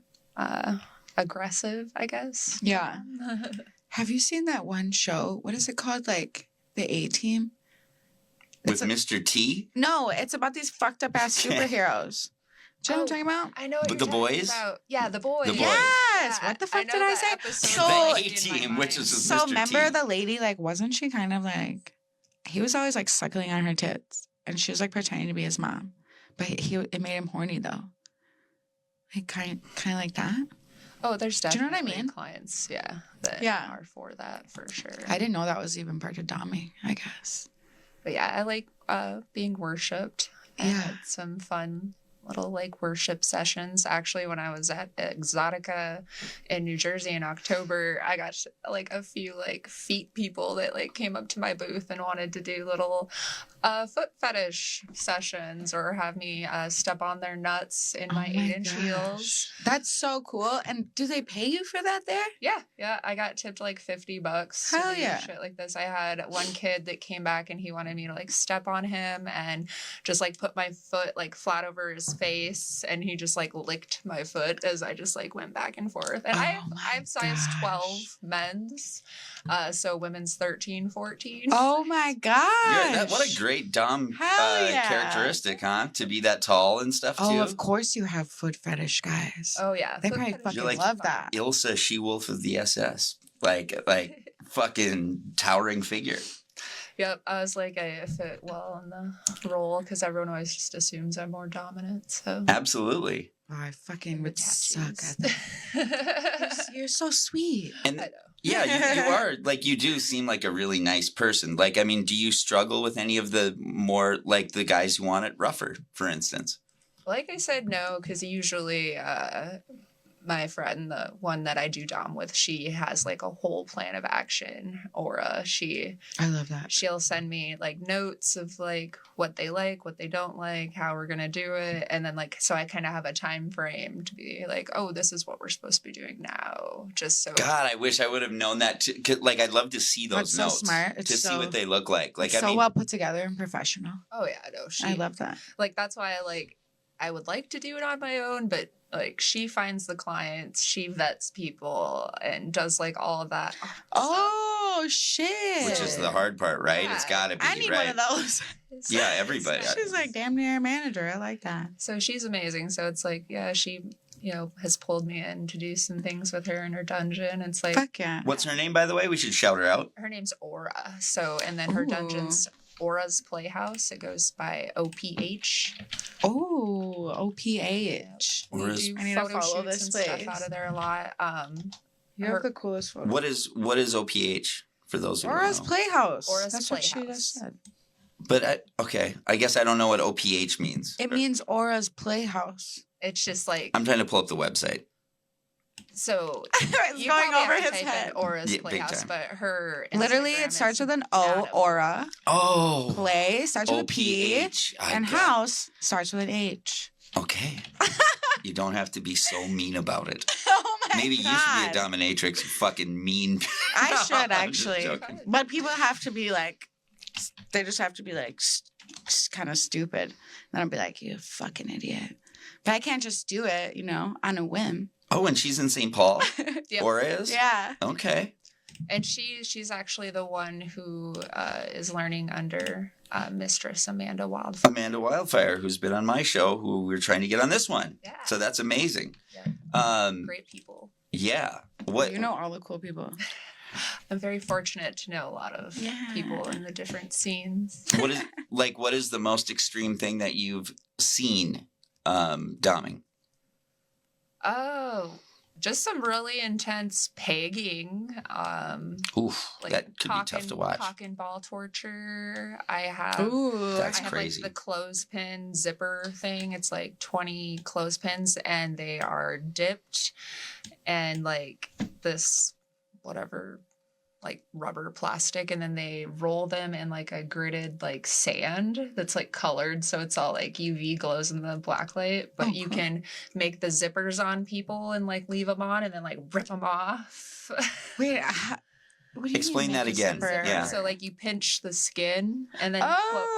[SPEAKER 3] aggressive, I guess.
[SPEAKER 2] Yeah. Have you seen that one show? What is it called? Like the A-Team?
[SPEAKER 1] With Mr. T?
[SPEAKER 2] No, it's about these fucked up ass superheroes. Do you know what I'm talking about?
[SPEAKER 3] I know what
[SPEAKER 1] But
[SPEAKER 3] you're
[SPEAKER 1] the
[SPEAKER 3] talking
[SPEAKER 1] boys?
[SPEAKER 3] about. Yeah, the boys.
[SPEAKER 1] The boys.
[SPEAKER 2] Yes.
[SPEAKER 3] Yeah,
[SPEAKER 2] What the fuck
[SPEAKER 3] know
[SPEAKER 2] did I
[SPEAKER 3] that
[SPEAKER 2] say?
[SPEAKER 3] episode
[SPEAKER 2] So-
[SPEAKER 3] was
[SPEAKER 1] The
[SPEAKER 3] in
[SPEAKER 1] A-Team,
[SPEAKER 3] my
[SPEAKER 1] which
[SPEAKER 3] mind.
[SPEAKER 1] is
[SPEAKER 2] So
[SPEAKER 1] Mr.
[SPEAKER 2] remember
[SPEAKER 1] T.
[SPEAKER 2] the lady, like, wasn't she kind of like, he was always like suckling on her tits and she was like pretending to be his mom, but it made him horny though. Like kind of like that.
[SPEAKER 3] Oh, there's
[SPEAKER 2] Do you
[SPEAKER 3] definitely
[SPEAKER 2] know what I mean?
[SPEAKER 3] clients, that
[SPEAKER 2] Yeah.
[SPEAKER 3] are for that for sure.
[SPEAKER 2] I didn't know that was even part of doming, I guess.
[SPEAKER 3] But yeah, I like being worshipped. I
[SPEAKER 2] Yeah.
[SPEAKER 3] had some fun little like worship sessions. Actually, when I was at xxxotica in New Jersey in October, I got like a few like feet people that like came up to my booth and wanted to do little foot fetish sessions or have me step on their nuts in my 8-inch heels.
[SPEAKER 2] That's so cool. And do they pay you for that there?
[SPEAKER 3] Yeah, I got tipped like $50.
[SPEAKER 2] Hell
[SPEAKER 3] to do
[SPEAKER 2] yeah.
[SPEAKER 3] shit like this. I had one kid that came back and he wanted me to like step on him and just like put my foot like flat over his face, and he just like licked my foot as I just like went back and forth. And
[SPEAKER 2] Oh
[SPEAKER 3] I've size
[SPEAKER 2] gosh.
[SPEAKER 3] 12 men's, so women's 13, 14.
[SPEAKER 2] Oh my gosh.
[SPEAKER 1] Yeah, what a great dom
[SPEAKER 2] Hell yeah.
[SPEAKER 1] characteristic, huh? To be that tall and stuff, too.
[SPEAKER 2] Oh, of course you have foot fetish guys.
[SPEAKER 3] Oh yeah,
[SPEAKER 2] They
[SPEAKER 3] foot
[SPEAKER 2] probably
[SPEAKER 3] fetish
[SPEAKER 2] fucking
[SPEAKER 3] is
[SPEAKER 1] like
[SPEAKER 2] love
[SPEAKER 3] fun.
[SPEAKER 2] that.
[SPEAKER 1] Ilsa She-Wolf of the SS. Like fucking towering figure.
[SPEAKER 3] Yep, I was like, I fit well in the role because everyone always just assumes I'm more dominant. So
[SPEAKER 1] Absolutely.
[SPEAKER 2] Oh, I fucking
[SPEAKER 3] The
[SPEAKER 2] would suck
[SPEAKER 3] tattoos.
[SPEAKER 2] at that. You're so sweet.
[SPEAKER 1] And
[SPEAKER 3] I know.
[SPEAKER 1] yeah, you are. Like, you do seem like a really nice person. Like, I mean, do you struggle with any of the more, like, the guys who want it rougher, for instance?
[SPEAKER 3] Like I said, no, because usually my friend, the one that I do dom with, she has like a whole plan of action. Aura,
[SPEAKER 2] I love that.
[SPEAKER 3] she'll send me like notes of like what they like, what they don't like, how we're gonna do it, and then like so I kind of have a time frame to be like, oh, this is what we're supposed to be doing now, just so.
[SPEAKER 1] God, I wish I would have known that. Too. 'Cause, like, I'd love to see those
[SPEAKER 2] That's so
[SPEAKER 1] notes
[SPEAKER 2] smart. It's
[SPEAKER 1] to see
[SPEAKER 2] so-
[SPEAKER 1] what they look like. Like,
[SPEAKER 2] It's
[SPEAKER 1] I
[SPEAKER 2] so
[SPEAKER 1] mean,
[SPEAKER 2] well put together and professional.
[SPEAKER 3] Oh yeah, no, she.
[SPEAKER 2] I love that.
[SPEAKER 3] Like that's why I would like to do it on my own, but like she finds the clients, she vets people and does like all of that.
[SPEAKER 2] Oh shit!
[SPEAKER 1] which is the hard part, right? It's
[SPEAKER 3] Yeah.
[SPEAKER 1] got to be,
[SPEAKER 2] I need
[SPEAKER 1] right?
[SPEAKER 2] one of those.
[SPEAKER 1] Yeah, everybody.
[SPEAKER 2] She's like damn near a manager. I like that.
[SPEAKER 3] So she's amazing. So it's like, yeah, she, has pulled me in to do some things with her in her dungeon. It's like
[SPEAKER 2] Fuck yeah.
[SPEAKER 1] What's her name, by the way? We should shout her out.
[SPEAKER 3] her name's Aura. So and then her
[SPEAKER 2] Ooh.
[SPEAKER 3] dungeon's Aura's Playhouse. It goes by OPH.
[SPEAKER 2] Oh, OPH.
[SPEAKER 3] We
[SPEAKER 1] Or is-
[SPEAKER 3] do
[SPEAKER 2] I need to
[SPEAKER 3] photo
[SPEAKER 2] follow
[SPEAKER 3] shoots
[SPEAKER 2] this
[SPEAKER 3] and stuff
[SPEAKER 2] place.
[SPEAKER 3] out of there a lot.
[SPEAKER 2] You
[SPEAKER 3] Her-
[SPEAKER 2] have the coolest photo.
[SPEAKER 1] What is OPH for those who
[SPEAKER 2] Aura's
[SPEAKER 1] don't know?
[SPEAKER 2] Playhouse.
[SPEAKER 3] Aura's
[SPEAKER 2] That's what she
[SPEAKER 3] Playhouse.
[SPEAKER 2] just said.
[SPEAKER 1] But I guess I don't know what OPH means.
[SPEAKER 2] It means Aura's Playhouse.
[SPEAKER 3] It's just like
[SPEAKER 1] I'm trying to pull up the website.
[SPEAKER 3] so.
[SPEAKER 2] It's
[SPEAKER 3] You
[SPEAKER 2] going
[SPEAKER 3] probably
[SPEAKER 2] over
[SPEAKER 3] have to
[SPEAKER 2] his
[SPEAKER 3] type
[SPEAKER 2] head.
[SPEAKER 3] in Aura's
[SPEAKER 1] Yeah, big
[SPEAKER 3] Playhouse,
[SPEAKER 1] time.
[SPEAKER 3] but her
[SPEAKER 2] Literally,
[SPEAKER 3] Instagram
[SPEAKER 2] it starts
[SPEAKER 3] is
[SPEAKER 2] with an O,
[SPEAKER 3] at
[SPEAKER 2] Aura.
[SPEAKER 1] Oh.
[SPEAKER 2] Play starts with a P.
[SPEAKER 1] OPH.
[SPEAKER 2] And house starts with an H.
[SPEAKER 1] Okay. You don't have to be so mean about it.
[SPEAKER 2] Oh my
[SPEAKER 1] Maybe
[SPEAKER 2] God.
[SPEAKER 1] you should be a dominatrix, you fucking mean.
[SPEAKER 2] I should
[SPEAKER 1] I'm just
[SPEAKER 2] actually.
[SPEAKER 1] joking.
[SPEAKER 2] But people have to be like, they just have to be like kind of stupid. Then I'll be like, you fucking idiot. But I can't just do it, on a whim.
[SPEAKER 1] Oh, and she's in St. Paul?
[SPEAKER 3] Yep.
[SPEAKER 1] Or is?
[SPEAKER 2] Yeah.
[SPEAKER 1] Okay.
[SPEAKER 3] And she's actually the one who is learning under Mistress Amanda Wildfire.
[SPEAKER 1] Amanda Wildfire, who's been on my show, who we're trying to get on this one.
[SPEAKER 3] Yeah.
[SPEAKER 1] So that's amazing.
[SPEAKER 3] Yeah. Great people.
[SPEAKER 1] Yeah. What?
[SPEAKER 2] You know all the cool people.
[SPEAKER 3] I'm very fortunate to know a lot of people in the different scenes.
[SPEAKER 1] What is the most extreme thing that you've seen doming?
[SPEAKER 3] Oh, just some really intense pegging.
[SPEAKER 1] Oof,
[SPEAKER 3] Like
[SPEAKER 1] that could be tough to watch.
[SPEAKER 3] cock and ball torture. I have.
[SPEAKER 2] Ooh.
[SPEAKER 1] That's
[SPEAKER 3] I have
[SPEAKER 1] crazy.
[SPEAKER 3] like the clothespin zipper thing. It's like 20 clothespins and they are dipped and like this whatever like rubber plastic and then they roll them in like a gridded like sand that's like colored so it's all like UV glows in the black light but you
[SPEAKER 2] cool.
[SPEAKER 3] can make the zippers on people and like leave them on and then like rip them off.
[SPEAKER 2] Wait, what do you
[SPEAKER 1] Explain
[SPEAKER 2] mean
[SPEAKER 1] that
[SPEAKER 2] make a
[SPEAKER 1] again.
[SPEAKER 2] zipper?
[SPEAKER 1] Yeah.
[SPEAKER 3] So like you pinch the skin and then put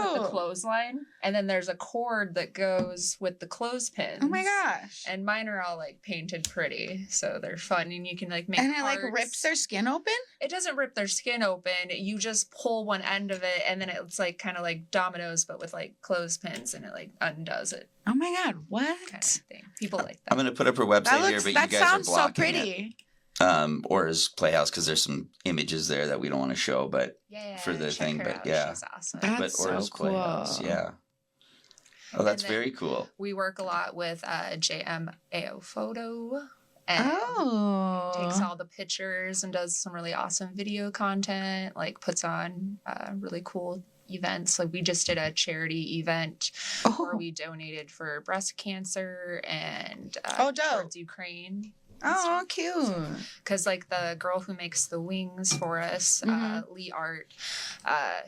[SPEAKER 2] Oh.
[SPEAKER 3] the clothesline and then there's a cord that goes with the clothespins.
[SPEAKER 2] Oh my gosh.
[SPEAKER 3] And mine are all like painted pretty, so they're fun and you can like make
[SPEAKER 2] And it like
[SPEAKER 3] hearts.
[SPEAKER 2] rips their skin open?
[SPEAKER 3] It doesn't rip their skin open. You just pull one end of it and then it's like kind of like dominoes but with like clothespins and it like undoes it
[SPEAKER 2] Oh my God, what?
[SPEAKER 3] kind of thing. People like
[SPEAKER 1] I'm
[SPEAKER 3] that.
[SPEAKER 1] going to put up her website here, but
[SPEAKER 2] that
[SPEAKER 1] you guys are
[SPEAKER 2] sounds so
[SPEAKER 1] blocking
[SPEAKER 2] pretty.
[SPEAKER 1] it. Ora's Playhouse, because there's some images there that we don't want to show, but
[SPEAKER 3] Yeah,
[SPEAKER 1] for the
[SPEAKER 3] check
[SPEAKER 1] thing,
[SPEAKER 3] her
[SPEAKER 1] but
[SPEAKER 3] out.
[SPEAKER 1] yeah.
[SPEAKER 3] She's awesome.
[SPEAKER 2] That's so
[SPEAKER 1] Ora's
[SPEAKER 2] cool.
[SPEAKER 1] Playhouse, yeah. Oh, that's
[SPEAKER 3] And then-
[SPEAKER 1] very cool.
[SPEAKER 3] We work a lot with OWFW. And takes
[SPEAKER 2] Oh.
[SPEAKER 3] all the pictures and does some really awesome video content, like puts on really cool events. Like we just did a charity event where
[SPEAKER 2] Oh.
[SPEAKER 3] we donated for breast cancer and
[SPEAKER 2] Oh, dope.
[SPEAKER 3] towards Ukraine.
[SPEAKER 2] Oh, cute.
[SPEAKER 3] Because like the girl who makes the wings for us,
[SPEAKER 2] Mhm.
[SPEAKER 3] Lee Art,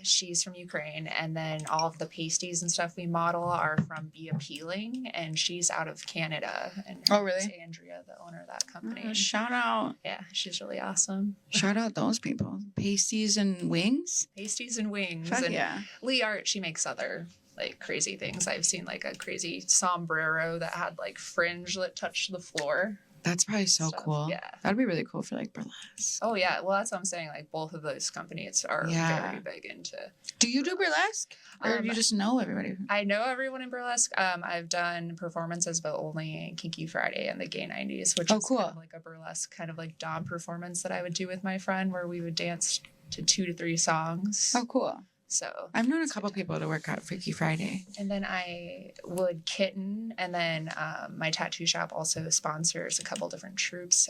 [SPEAKER 3] she's from Ukraine, and then all of the pasties and stuff we model are from Be Appealing, and she's out of Canada. And her
[SPEAKER 2] Oh, really?
[SPEAKER 3] name's Andrea, the owner of that company.
[SPEAKER 2] Shout out.
[SPEAKER 3] Yeah, she's really awesome.
[SPEAKER 2] Shout out those people. Pasties and wings.
[SPEAKER 3] Pasties and wings.
[SPEAKER 2] Fuck
[SPEAKER 3] and
[SPEAKER 2] yeah.
[SPEAKER 3] Lee Art, she makes other like crazy things. I've seen like a crazy sombrero that had like fringe that touched the floor.
[SPEAKER 2] That's probably so
[SPEAKER 3] Stuff,
[SPEAKER 2] cool.
[SPEAKER 3] yeah.
[SPEAKER 2] That'd be really cool for like burlesque.
[SPEAKER 3] Oh yeah, well that's what I'm saying. Like both of those companies are
[SPEAKER 2] Yeah.
[SPEAKER 3] very big into.
[SPEAKER 2] Do you do burlesque? Or do you just know everybody?
[SPEAKER 3] I know everyone in burlesque. I've done performances, but only in Kinky Friday and the Gay 90s, which
[SPEAKER 2] Oh,
[SPEAKER 3] is
[SPEAKER 2] cool.
[SPEAKER 3] kind of like a burlesque kind of like dom performance that I would do with my friend, where we would dance to 2 to 3 songs.
[SPEAKER 2] Oh, cool.
[SPEAKER 3] So
[SPEAKER 2] I've known a couple people to work at Freaky Friday.
[SPEAKER 3] and then I would kitten, and then my tattoo shop also sponsors a couple different troupes.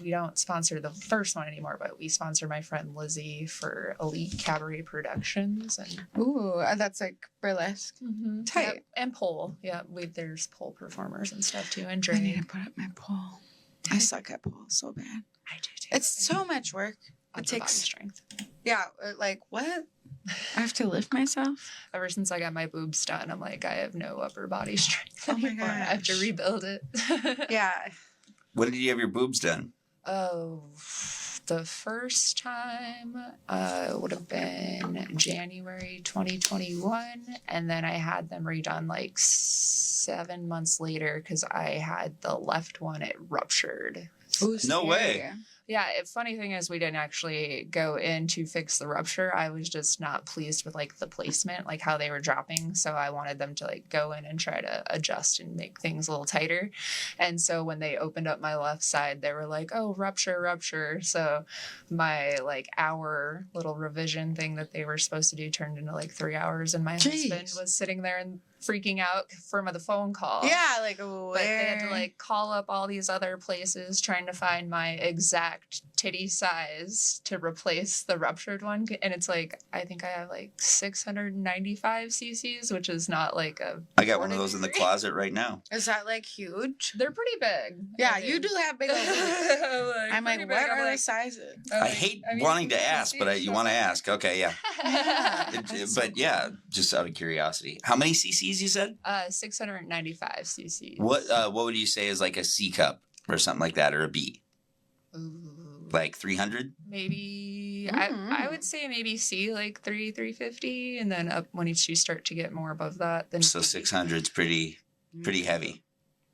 [SPEAKER 3] We don't sponsor the first one anymore, but we sponsor my friend Lizzie for Elite Cabaret Productions and
[SPEAKER 2] Ooh, that's like burlesque. Tight.
[SPEAKER 3] Yep, and pole. Yeah, there's pole performers and stuff too, and
[SPEAKER 2] I need
[SPEAKER 3] drag.
[SPEAKER 2] to put up my pole. I suck at pole so bad.
[SPEAKER 3] I do too.
[SPEAKER 2] It's so much work.
[SPEAKER 3] Upper
[SPEAKER 2] It takes.
[SPEAKER 3] body strength.
[SPEAKER 2] Yeah, like what? I have to lift myself.
[SPEAKER 3] Ever since I got my boobs done, I'm like, I have no upper body strength
[SPEAKER 2] Oh my
[SPEAKER 3] anymore. I have to
[SPEAKER 2] gosh.
[SPEAKER 3] rebuild it.
[SPEAKER 2] Yeah.
[SPEAKER 1] When did you have your boobs done?
[SPEAKER 3] Oh, the first time would have been January 2021. And then I had them redone like 7 months later because I had the left one, it ruptured.
[SPEAKER 2] Ooh,
[SPEAKER 1] No way.
[SPEAKER 2] scary.
[SPEAKER 3] Yeah, funny thing is we didn't actually go in to fix the rupture. I was just not pleased with like the placement, like how they were dropping. So I wanted them to like go in and try to adjust and make things a little tighter. And so when they opened up my left side, they were like, oh, rupture, rupture. So my like hour little revision thing that they were supposed to do turned into like 3 hours. And my husband
[SPEAKER 2] Jeez.
[SPEAKER 3] was sitting there in freaking out from the phone call.
[SPEAKER 2] Yeah, like
[SPEAKER 3] But they had to
[SPEAKER 2] where?
[SPEAKER 3] like call up all these other places trying to find my exact titty size to replace the ruptured one. And it's like, I think I have like 695 cc's, which is not like a.
[SPEAKER 1] I got one of those in the
[SPEAKER 3] ordinary.
[SPEAKER 1] closet right now.
[SPEAKER 2] Is that like huge?
[SPEAKER 3] They're pretty big.
[SPEAKER 2] Yeah,
[SPEAKER 3] I
[SPEAKER 2] you
[SPEAKER 3] mean.
[SPEAKER 2] do have big old boobs. I'm like,
[SPEAKER 3] pretty big.
[SPEAKER 2] what
[SPEAKER 3] I'm
[SPEAKER 2] are the
[SPEAKER 3] like,
[SPEAKER 2] sizes?
[SPEAKER 3] I'm
[SPEAKER 1] I
[SPEAKER 3] like,
[SPEAKER 1] hate
[SPEAKER 3] mean,
[SPEAKER 1] wanting
[SPEAKER 3] you
[SPEAKER 1] to
[SPEAKER 3] can
[SPEAKER 1] ask,
[SPEAKER 3] see
[SPEAKER 1] but
[SPEAKER 3] it,
[SPEAKER 1] you
[SPEAKER 3] so
[SPEAKER 1] want to
[SPEAKER 3] it's
[SPEAKER 1] ask. Okay, yeah.
[SPEAKER 2] Yeah.
[SPEAKER 1] But yeah, just out of curiosity. How many cc's you said?
[SPEAKER 3] 695 cc's.
[SPEAKER 1] What would you say is like a C cup or something like that, or a B?
[SPEAKER 3] Ooh.
[SPEAKER 1] Like 300?
[SPEAKER 3] Maybe
[SPEAKER 2] Mm.
[SPEAKER 3] I would say maybe C like 350, and then up when you start to get more above that, then
[SPEAKER 1] So 600's pretty heavy.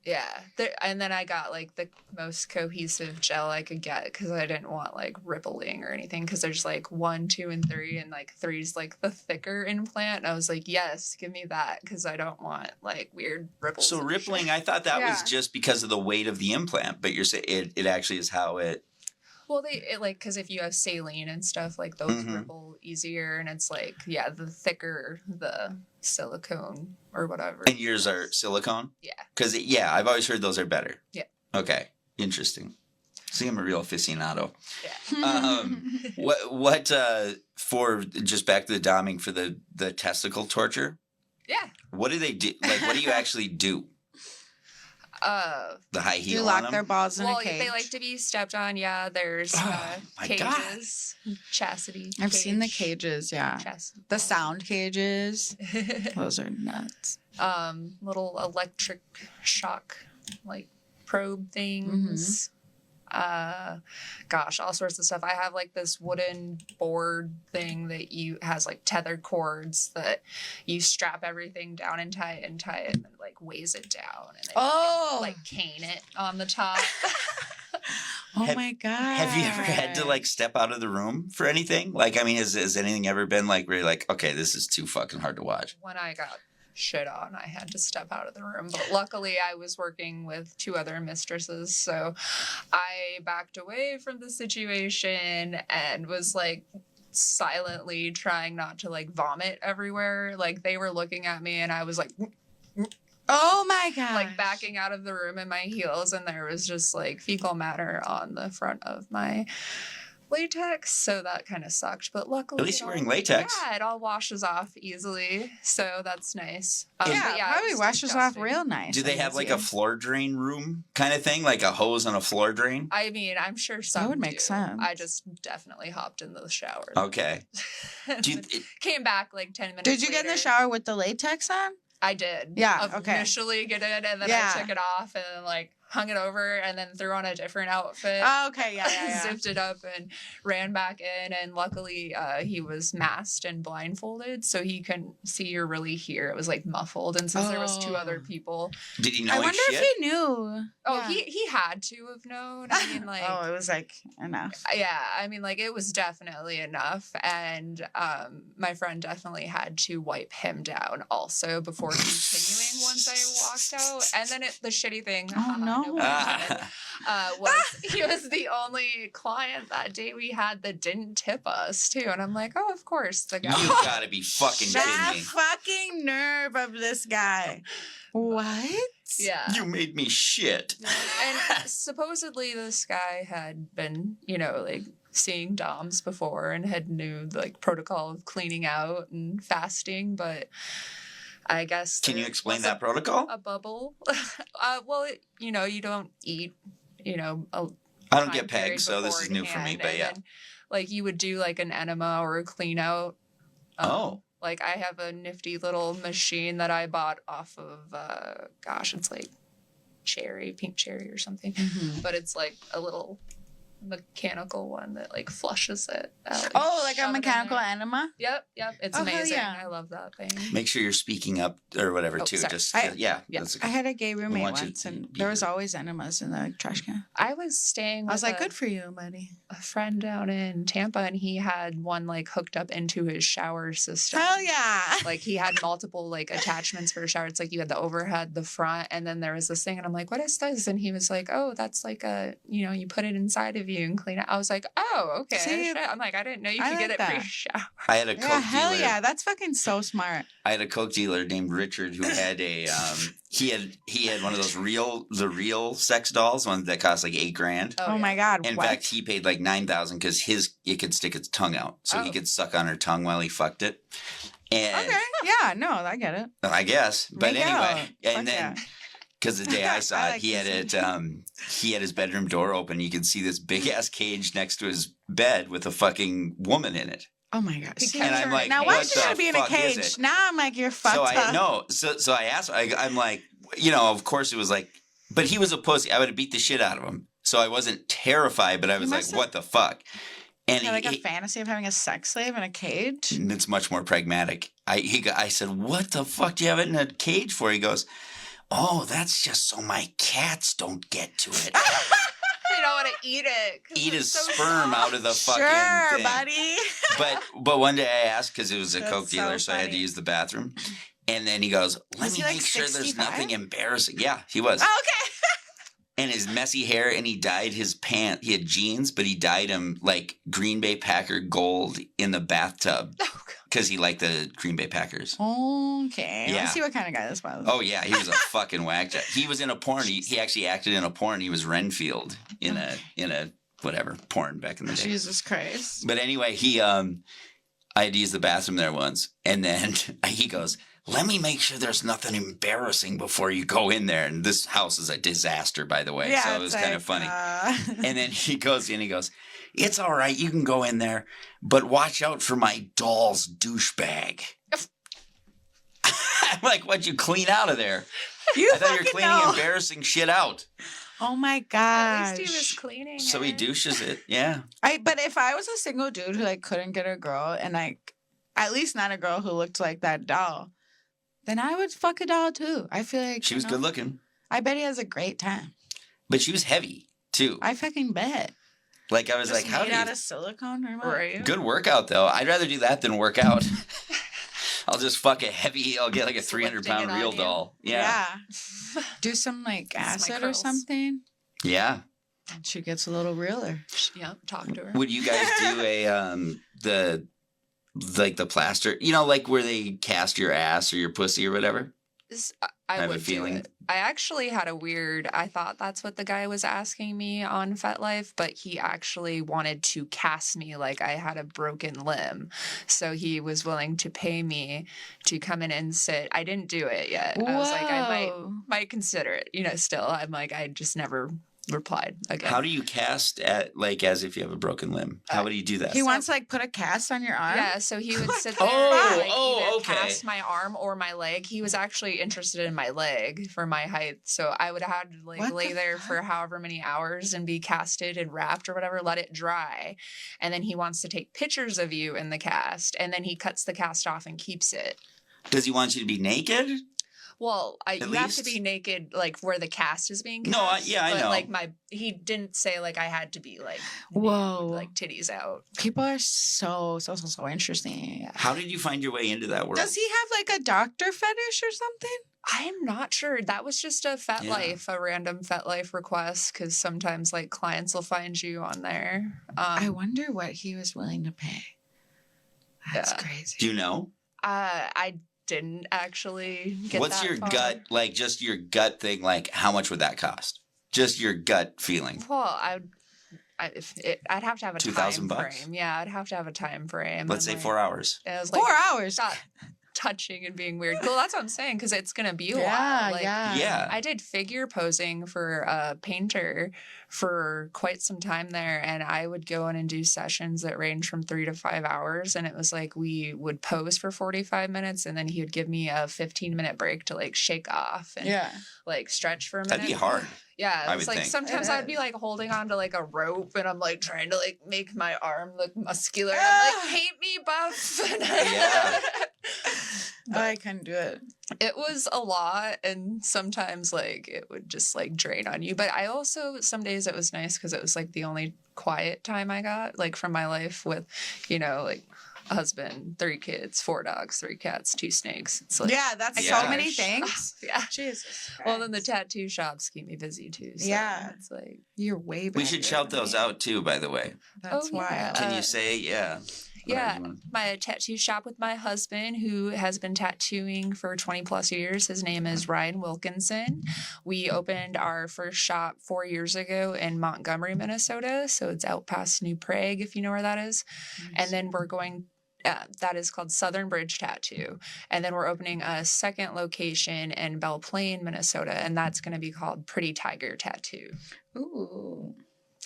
[SPEAKER 3] yeah. And then I got like the most cohesive gel I could get because I didn't want like rippling or anything, because there's like 1, 2, and 3, and like 3's like the thicker implant. And I was like, yes, give me that, because I don't want like weird ripples.
[SPEAKER 1] So
[SPEAKER 3] and
[SPEAKER 1] rippling,
[SPEAKER 3] shit.
[SPEAKER 1] I thought that was
[SPEAKER 2] Yeah.
[SPEAKER 1] just because of the weight of the implant, but you're saying it actually is how it.
[SPEAKER 3] Well, like, because if you have saline and stuff, like those
[SPEAKER 1] Mhm.
[SPEAKER 3] ripple easier, and it's like, yeah, the thicker the silicone or whatever.
[SPEAKER 1] And yours are silicone?
[SPEAKER 3] Yeah.
[SPEAKER 1] Because, yeah, I've always heard those are better.
[SPEAKER 3] Yeah.
[SPEAKER 1] Okay. Interesting. See, I'm a real aficionado.
[SPEAKER 3] Yeah.
[SPEAKER 1] What for, just back to the doming, for the testicle torture,
[SPEAKER 3] Yeah.
[SPEAKER 1] what do they do? Like, what do you actually do? The high
[SPEAKER 2] Do you
[SPEAKER 1] heel
[SPEAKER 2] lock
[SPEAKER 1] on them?
[SPEAKER 2] their balls in
[SPEAKER 3] Well,
[SPEAKER 2] a cage?
[SPEAKER 3] they like to be stepped on. Yeah, there's
[SPEAKER 1] Oh, my God.
[SPEAKER 3] cages, chastity.
[SPEAKER 2] I've seen the
[SPEAKER 3] cage.
[SPEAKER 2] cages, yeah.
[SPEAKER 3] Chastity.
[SPEAKER 2] The sound cages. Those are nuts.
[SPEAKER 3] Little electric shock, like probe things. Gosh, all sorts of stuff. I have like this wooden board thing that has like tethered cords that you strap everything down and tie it, and then like weighs it down, and then
[SPEAKER 2] Oh.
[SPEAKER 3] you can, like cane it on the top.
[SPEAKER 2] Oh
[SPEAKER 1] Have-
[SPEAKER 2] my God.
[SPEAKER 1] Have you ever had to like step out of the room for anything? Like, I mean, has anything ever been like really like, okay, this is too fucking hard to watch?
[SPEAKER 3] When I got shit on, I had to step out of the room, but luckily I was working with 2 other mistresses, so I backed away from the situation and was like silently trying not to like vomit everywhere. Like, they were looking at me and I was like
[SPEAKER 2] Oh my God.
[SPEAKER 3] like backing out of the room in my heels, and there was just like fecal matter on the front of my latex, so that kind of sucked. But luckily,
[SPEAKER 1] At least you're
[SPEAKER 3] it
[SPEAKER 1] wearing
[SPEAKER 3] all-
[SPEAKER 1] latex.
[SPEAKER 3] Yeah, it all washes off easily, so that's nice.
[SPEAKER 2] Yeah,
[SPEAKER 3] but it
[SPEAKER 2] probably
[SPEAKER 3] was
[SPEAKER 2] washes off
[SPEAKER 3] disgusting.
[SPEAKER 2] real nice.
[SPEAKER 1] Do they have like a floor drain room kind of thing, like a hose on a floor drain?
[SPEAKER 3] I mean, I'm sure some
[SPEAKER 2] would make
[SPEAKER 3] do.
[SPEAKER 2] sense.
[SPEAKER 3] I just definitely hopped into the shower.
[SPEAKER 1] Okay. Do you,
[SPEAKER 3] Came back like 10 minutes.
[SPEAKER 2] Did you get in the
[SPEAKER 3] later.
[SPEAKER 2] shower with the latex on?
[SPEAKER 3] I did.
[SPEAKER 2] Yeah, okay.
[SPEAKER 3] Initially get it, and then
[SPEAKER 2] Yeah.
[SPEAKER 3] I took it off and then like hung it over, and then threw on a different outfit.
[SPEAKER 2] Oh, okay, yeah.
[SPEAKER 3] Zipped it up and ran back in, and luckily he was masked and blindfolded, so he couldn't see or really hear. It was like muffled, and since there was 2 other
[SPEAKER 2] Oh.
[SPEAKER 3] people,
[SPEAKER 1] did he know
[SPEAKER 2] I
[SPEAKER 1] his
[SPEAKER 2] wonder
[SPEAKER 1] shit?
[SPEAKER 2] if he knew.
[SPEAKER 3] oh,
[SPEAKER 2] Yeah.
[SPEAKER 3] he had to have known. I mean, like,
[SPEAKER 2] Oh, it was like enough.
[SPEAKER 3] yeah, I mean, like, it was definitely enough, and my friend definitely had to wipe him down also before continuing once I walked out. And then the shitty thing,
[SPEAKER 2] Oh, no.
[SPEAKER 3] pun intended, was he was the only client that day we had that didn't tip us too, and I'm like, oh, of course, the guy.
[SPEAKER 1] You gotta be fucking
[SPEAKER 2] That
[SPEAKER 1] kidding me.
[SPEAKER 2] fucking nerve of this guy. What?
[SPEAKER 3] Yeah.
[SPEAKER 1] You made me shit.
[SPEAKER 3] And supposedly this guy had been, like seeing doms before and had knew like protocol of cleaning out and fasting, but I guess
[SPEAKER 1] Can you
[SPEAKER 3] there
[SPEAKER 1] explain
[SPEAKER 3] was
[SPEAKER 1] that protocol?
[SPEAKER 3] a bubble. Well, you don't eat, a
[SPEAKER 1] I don't
[SPEAKER 3] time
[SPEAKER 1] get
[SPEAKER 3] period
[SPEAKER 1] pegged, so this is new for me,
[SPEAKER 3] beforehand,
[SPEAKER 1] but
[SPEAKER 3] and
[SPEAKER 1] yeah.
[SPEAKER 3] then, like, you would do like an enema or a clean out.
[SPEAKER 1] Oh.
[SPEAKER 3] Like, I have a nifty little machine that I bought off of, it's like pink cherry or something.
[SPEAKER 2] Mm-hmm.
[SPEAKER 3] But it's like a little mechanical one that like flushes it out.
[SPEAKER 2] Oh, like
[SPEAKER 3] Shove
[SPEAKER 2] a
[SPEAKER 3] it in
[SPEAKER 2] mechanical
[SPEAKER 3] there.
[SPEAKER 2] enema?
[SPEAKER 3] Yep. It's
[SPEAKER 2] Oh, hell
[SPEAKER 3] amazing.
[SPEAKER 2] yeah.
[SPEAKER 3] I love that thing.
[SPEAKER 1] Make sure you're speaking up or whatever
[SPEAKER 3] Oh,
[SPEAKER 1] too.
[SPEAKER 3] sorry.
[SPEAKER 1] Just
[SPEAKER 3] Yeah.
[SPEAKER 1] that's
[SPEAKER 2] I had a gay roommate
[SPEAKER 1] want you
[SPEAKER 2] once,
[SPEAKER 1] to
[SPEAKER 2] and
[SPEAKER 1] be
[SPEAKER 2] there was
[SPEAKER 1] here.
[SPEAKER 2] always enemas in the trash can.
[SPEAKER 3] I was staying with
[SPEAKER 2] I was like, good for you, buddy.
[SPEAKER 3] a friend down in Tampa, and he had one like hooked up into his shower system.
[SPEAKER 2] Hell yeah.
[SPEAKER 3] Like, he had multiple like attachments for a shower. It's like you had the overhead, the front, and then there was this thing. And I'm like, what is this? And he was like, oh, that's like you put it inside of of you and clean it. I was like, oh, okay.
[SPEAKER 2] See,
[SPEAKER 3] Shit. I'm like, I didn't know you
[SPEAKER 2] I
[SPEAKER 3] could
[SPEAKER 2] like
[SPEAKER 3] get it
[SPEAKER 2] that.
[SPEAKER 3] pre-shower.
[SPEAKER 1] I had a
[SPEAKER 2] Yeah,
[SPEAKER 1] Coke
[SPEAKER 2] hell
[SPEAKER 1] dealer.
[SPEAKER 2] yeah. That's fucking so smart.
[SPEAKER 1] I had a Coke dealer named Richard who had a he had one of those real sex dolls, one that cost like $8,000.
[SPEAKER 2] Oh my God.
[SPEAKER 1] In
[SPEAKER 2] what?
[SPEAKER 1] fact, he paid like $9,000 because it could stick its tongue out, so he could suck on her tongue while he fucked it. And
[SPEAKER 2] Okay. Yeah, no, I get it.
[SPEAKER 1] I guess, but
[SPEAKER 2] Make
[SPEAKER 1] anyway,
[SPEAKER 2] out.
[SPEAKER 1] and
[SPEAKER 2] Fuck
[SPEAKER 1] then
[SPEAKER 2] yeah.
[SPEAKER 1] because the day I saw
[SPEAKER 2] I
[SPEAKER 1] it,
[SPEAKER 2] like
[SPEAKER 1] he had
[SPEAKER 2] this.
[SPEAKER 1] it. He had his bedroom door open. You could see this big ass cage next to his bed with a fucking woman in it.
[SPEAKER 2] Oh my God.
[SPEAKER 3] He
[SPEAKER 2] See,
[SPEAKER 3] kept
[SPEAKER 1] And I'm like,
[SPEAKER 2] now, why
[SPEAKER 1] what
[SPEAKER 2] is she gotta
[SPEAKER 1] the
[SPEAKER 2] be in a
[SPEAKER 1] fuck is
[SPEAKER 2] cage?
[SPEAKER 1] it?
[SPEAKER 2] Now I'm like, you're fucked
[SPEAKER 1] So
[SPEAKER 2] up.
[SPEAKER 1] So I asked. I'm like, of course it was like, but he was a pussy. I would have beat the shit out of him. So I wasn't terrified, but I was like,
[SPEAKER 2] must have-
[SPEAKER 1] what the fuck? And
[SPEAKER 2] Had like a fantasy of having a sex slave in a cage.
[SPEAKER 1] it's much more pragmatic. I said, what the fuck do you have it in a cage for? He goes, oh, that's just so my cats don't get to it.
[SPEAKER 3] They don't want to eat it. 'cause
[SPEAKER 1] Eat
[SPEAKER 3] it's
[SPEAKER 1] his
[SPEAKER 3] so
[SPEAKER 1] sperm
[SPEAKER 3] soft.
[SPEAKER 1] out of the fucking
[SPEAKER 2] Sure,
[SPEAKER 1] thing.
[SPEAKER 2] buddy.
[SPEAKER 1] But one day I asked because it was a
[SPEAKER 2] That's
[SPEAKER 1] Coke dealer,
[SPEAKER 2] so
[SPEAKER 1] so I had to
[SPEAKER 2] funny.
[SPEAKER 1] use the bathroom. And then he goes, let
[SPEAKER 2] Was
[SPEAKER 1] me
[SPEAKER 2] he, like,
[SPEAKER 1] make sure there's
[SPEAKER 2] 65?
[SPEAKER 1] nothing embarrassing. Yeah, he was.
[SPEAKER 2] Oh, okay.
[SPEAKER 1] And his messy hair, and he dyed his pants. He had jeans, but he dyed them like Green Bay Packer gold in the bathtub
[SPEAKER 3] Oh, God.
[SPEAKER 1] because he liked the Green Bay Packers.
[SPEAKER 2] Okay.
[SPEAKER 1] Yeah.
[SPEAKER 2] Let's see what kind of guy this was.
[SPEAKER 1] Oh yeah, he was a fucking whack job. He was in a porn. He actually acted in a porn. He was Renfield in a whatever porn back in the day.
[SPEAKER 2] Jesus Christ.
[SPEAKER 1] But anyway, I had to use the bathroom there once, and then he goes, let me make sure there's nothing embarrassing before you go in there. And this house is a disaster, by the way, so it was
[SPEAKER 2] it's
[SPEAKER 1] kind of
[SPEAKER 2] like,
[SPEAKER 1] funny. And then he goes in, he goes, it's all right, you can go in there, but watch out for my doll's douchebag. I'm like, what'd you clean out of there?
[SPEAKER 2] You
[SPEAKER 1] I thought you were
[SPEAKER 2] fucking
[SPEAKER 1] cleaning
[SPEAKER 2] know.
[SPEAKER 1] embarrassing shit out.
[SPEAKER 2] Oh my
[SPEAKER 3] At
[SPEAKER 2] gosh.
[SPEAKER 3] least he was cleaning
[SPEAKER 1] So he
[SPEAKER 3] it.
[SPEAKER 1] douches it, yeah.
[SPEAKER 2] But if I was a single dude who like couldn't get a girl and like at least not a girl who looked like that doll, then I would fuck a doll too. I feel like
[SPEAKER 1] She was good looking,
[SPEAKER 2] I bet he has a great time.
[SPEAKER 1] but she was heavy too.
[SPEAKER 2] I fucking bet.
[SPEAKER 1] Like I was
[SPEAKER 2] Just
[SPEAKER 1] like, how
[SPEAKER 2] made
[SPEAKER 1] do you...
[SPEAKER 2] out of silicone or what?
[SPEAKER 3] Right.
[SPEAKER 1] Good workout though. I'd rather do that than work out. I'll just fuck a heavy. I'll get like a
[SPEAKER 3] Just
[SPEAKER 1] 300-pound
[SPEAKER 3] lifting it
[SPEAKER 1] real
[SPEAKER 3] on you.
[SPEAKER 1] doll. Yeah.
[SPEAKER 2] Do some like
[SPEAKER 3] This is my
[SPEAKER 2] acid or
[SPEAKER 3] curls.
[SPEAKER 2] something.
[SPEAKER 1] Yeah.
[SPEAKER 2] And she gets a little realer.
[SPEAKER 3] Yeah, talk to her.
[SPEAKER 1] Would you guys do the plaster? Like where they cast your ass or your pussy or whatever.
[SPEAKER 3] I
[SPEAKER 1] have a
[SPEAKER 3] would
[SPEAKER 1] feeling.
[SPEAKER 3] do it. I actually had I thought that's what the guy was asking me on FetLife, but he actually wanted to cast me like I had a broken limb. So he was willing to pay me to come in and sit. I didn't do it yet. I was like, I
[SPEAKER 2] Whoa.
[SPEAKER 3] might consider it. Still. I'm like, I just never replied again.
[SPEAKER 1] How do you cast at like as if you have a broken limb? How would you do that?
[SPEAKER 2] He wants to like put a cast on your arm.
[SPEAKER 3] Yeah, so he would sit there
[SPEAKER 1] Oh,
[SPEAKER 3] and like, either
[SPEAKER 1] okay.
[SPEAKER 3] cast my arm or my leg. He was actually interested in my leg for my height, so I would have to like
[SPEAKER 2] What
[SPEAKER 3] lay
[SPEAKER 2] the
[SPEAKER 3] there
[SPEAKER 2] fuck?
[SPEAKER 3] for however many hours and be casted and wrapped or whatever, let it dry, and then he wants to take pictures of you in the cast, and then he cuts the cast off and keeps it.
[SPEAKER 1] Does he want you to be naked?
[SPEAKER 3] Well, you have to
[SPEAKER 1] least?
[SPEAKER 3] be naked, like where the cast is being cast.
[SPEAKER 1] No, I
[SPEAKER 3] but,
[SPEAKER 1] know.
[SPEAKER 3] Like he didn't say like I had to be like,
[SPEAKER 2] Whoa.
[SPEAKER 3] with, like titties out.
[SPEAKER 2] People are so interesting.
[SPEAKER 1] How did you find your way into that world?
[SPEAKER 2] Does he have like a doctor fetish or something?
[SPEAKER 3] I'm not sure. That was just a FetLife, a random FetLife request, because sometimes like clients will find you on there.
[SPEAKER 2] I wonder what he was willing to pay. That's
[SPEAKER 3] Yeah.
[SPEAKER 2] crazy.
[SPEAKER 1] Do you know?
[SPEAKER 3] I didn't actually get
[SPEAKER 1] What's
[SPEAKER 3] that
[SPEAKER 1] your
[SPEAKER 3] far.
[SPEAKER 1] gut, like just your gut thing, like how much would that cost? Just your gut feeling.
[SPEAKER 3] Well, I'd have to have a time
[SPEAKER 1] $2,000?
[SPEAKER 3] frame. Yeah, I'd have to have a time frame.
[SPEAKER 1] Let's say
[SPEAKER 3] and,
[SPEAKER 1] 4 hours.
[SPEAKER 3] It was
[SPEAKER 2] 4
[SPEAKER 3] like,
[SPEAKER 2] hours.
[SPEAKER 3] stop touching and being weird. Well, that's what I'm saying, because it's gonna be a
[SPEAKER 2] Yeah,
[SPEAKER 3] while. Like,
[SPEAKER 1] Yeah.
[SPEAKER 3] I did figure posing for a painter for quite some time there, and I would go in and do sessions that range from 3 to 5 hours, and it was like we would pose for 45 minutes, and then he would give me a 15-minute break to like shake off and
[SPEAKER 2] Yeah.
[SPEAKER 3] like stretch for a minute.
[SPEAKER 1] That'd be hard.
[SPEAKER 3] Yeah,
[SPEAKER 1] I
[SPEAKER 3] it was
[SPEAKER 1] would
[SPEAKER 3] like
[SPEAKER 1] think.
[SPEAKER 3] sometimes
[SPEAKER 2] It
[SPEAKER 3] I'd be
[SPEAKER 2] is.
[SPEAKER 3] like holding on to like a rope, and I'm like trying to like make my arm look muscular. I'm like, paint me buff.
[SPEAKER 1] Yeah.
[SPEAKER 2] I couldn't do it.
[SPEAKER 3] It was a lot, and sometimes like it would just like drain on you. But I also, some days it was nice because it was like the only quiet time I got like from my life with, like husband, 3 kids, 4 dogs, 3 cats, 2 snakes. It's like,
[SPEAKER 2] Yeah, that's
[SPEAKER 1] Yeah.
[SPEAKER 2] so many things.
[SPEAKER 3] yeah.
[SPEAKER 2] Jesus.
[SPEAKER 3] Well, then the
[SPEAKER 2] Christ.
[SPEAKER 3] tattoo shops keep me busy too. So
[SPEAKER 2] Yeah.
[SPEAKER 3] it's like,
[SPEAKER 2] You're way better.
[SPEAKER 1] We should shout those out too, by the way.
[SPEAKER 2] That's
[SPEAKER 3] Oh, yeah.
[SPEAKER 2] wild.
[SPEAKER 1] Can you say, yeah?
[SPEAKER 3] yeah, my tattoo shop with my husband, who has been tattooing for 20 plus years. His name is Ryan Wilkinson. We opened our first shop 4 years ago in Montgomery, Minnesota. So it's out past New Prague, if you know where that is. And then we're going, that is called Southern Bridge Tattoo. And then we're opening a second location in Belle Plaine, Minnesota. And that's going to be called Pretty Tiger Tattoo.
[SPEAKER 2] Ooh.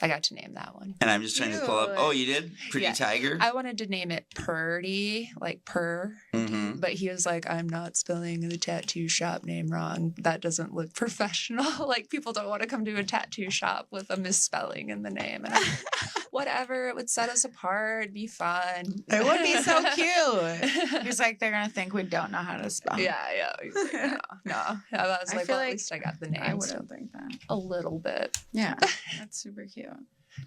[SPEAKER 3] I got to name that one.
[SPEAKER 1] And I'm just trying to pull up.
[SPEAKER 2] Cute.
[SPEAKER 1] Oh, you did? Pretty
[SPEAKER 3] Yeah.
[SPEAKER 1] Tiger?
[SPEAKER 3] I wanted to name it Purdy, like purr.
[SPEAKER 1] Mm-hmm.
[SPEAKER 3] But he was like, I'm not spelling the tattoo shop name wrong. That doesn't look professional. Like, people don't want to come to a tattoo shop with a misspelling in the name. And I'm like, whatever, it would set us apart. It'd be fun.
[SPEAKER 2] It would be so cute. He's like, they're gonna think we don't know how to spell.
[SPEAKER 3] yeah. He's like, no. I was
[SPEAKER 2] I
[SPEAKER 3] like,
[SPEAKER 2] feel
[SPEAKER 3] well, at
[SPEAKER 2] like
[SPEAKER 3] least I got the name.
[SPEAKER 2] I
[SPEAKER 3] so
[SPEAKER 2] wouldn't think that.
[SPEAKER 3] a little bit.
[SPEAKER 2] Yeah, that's super cute.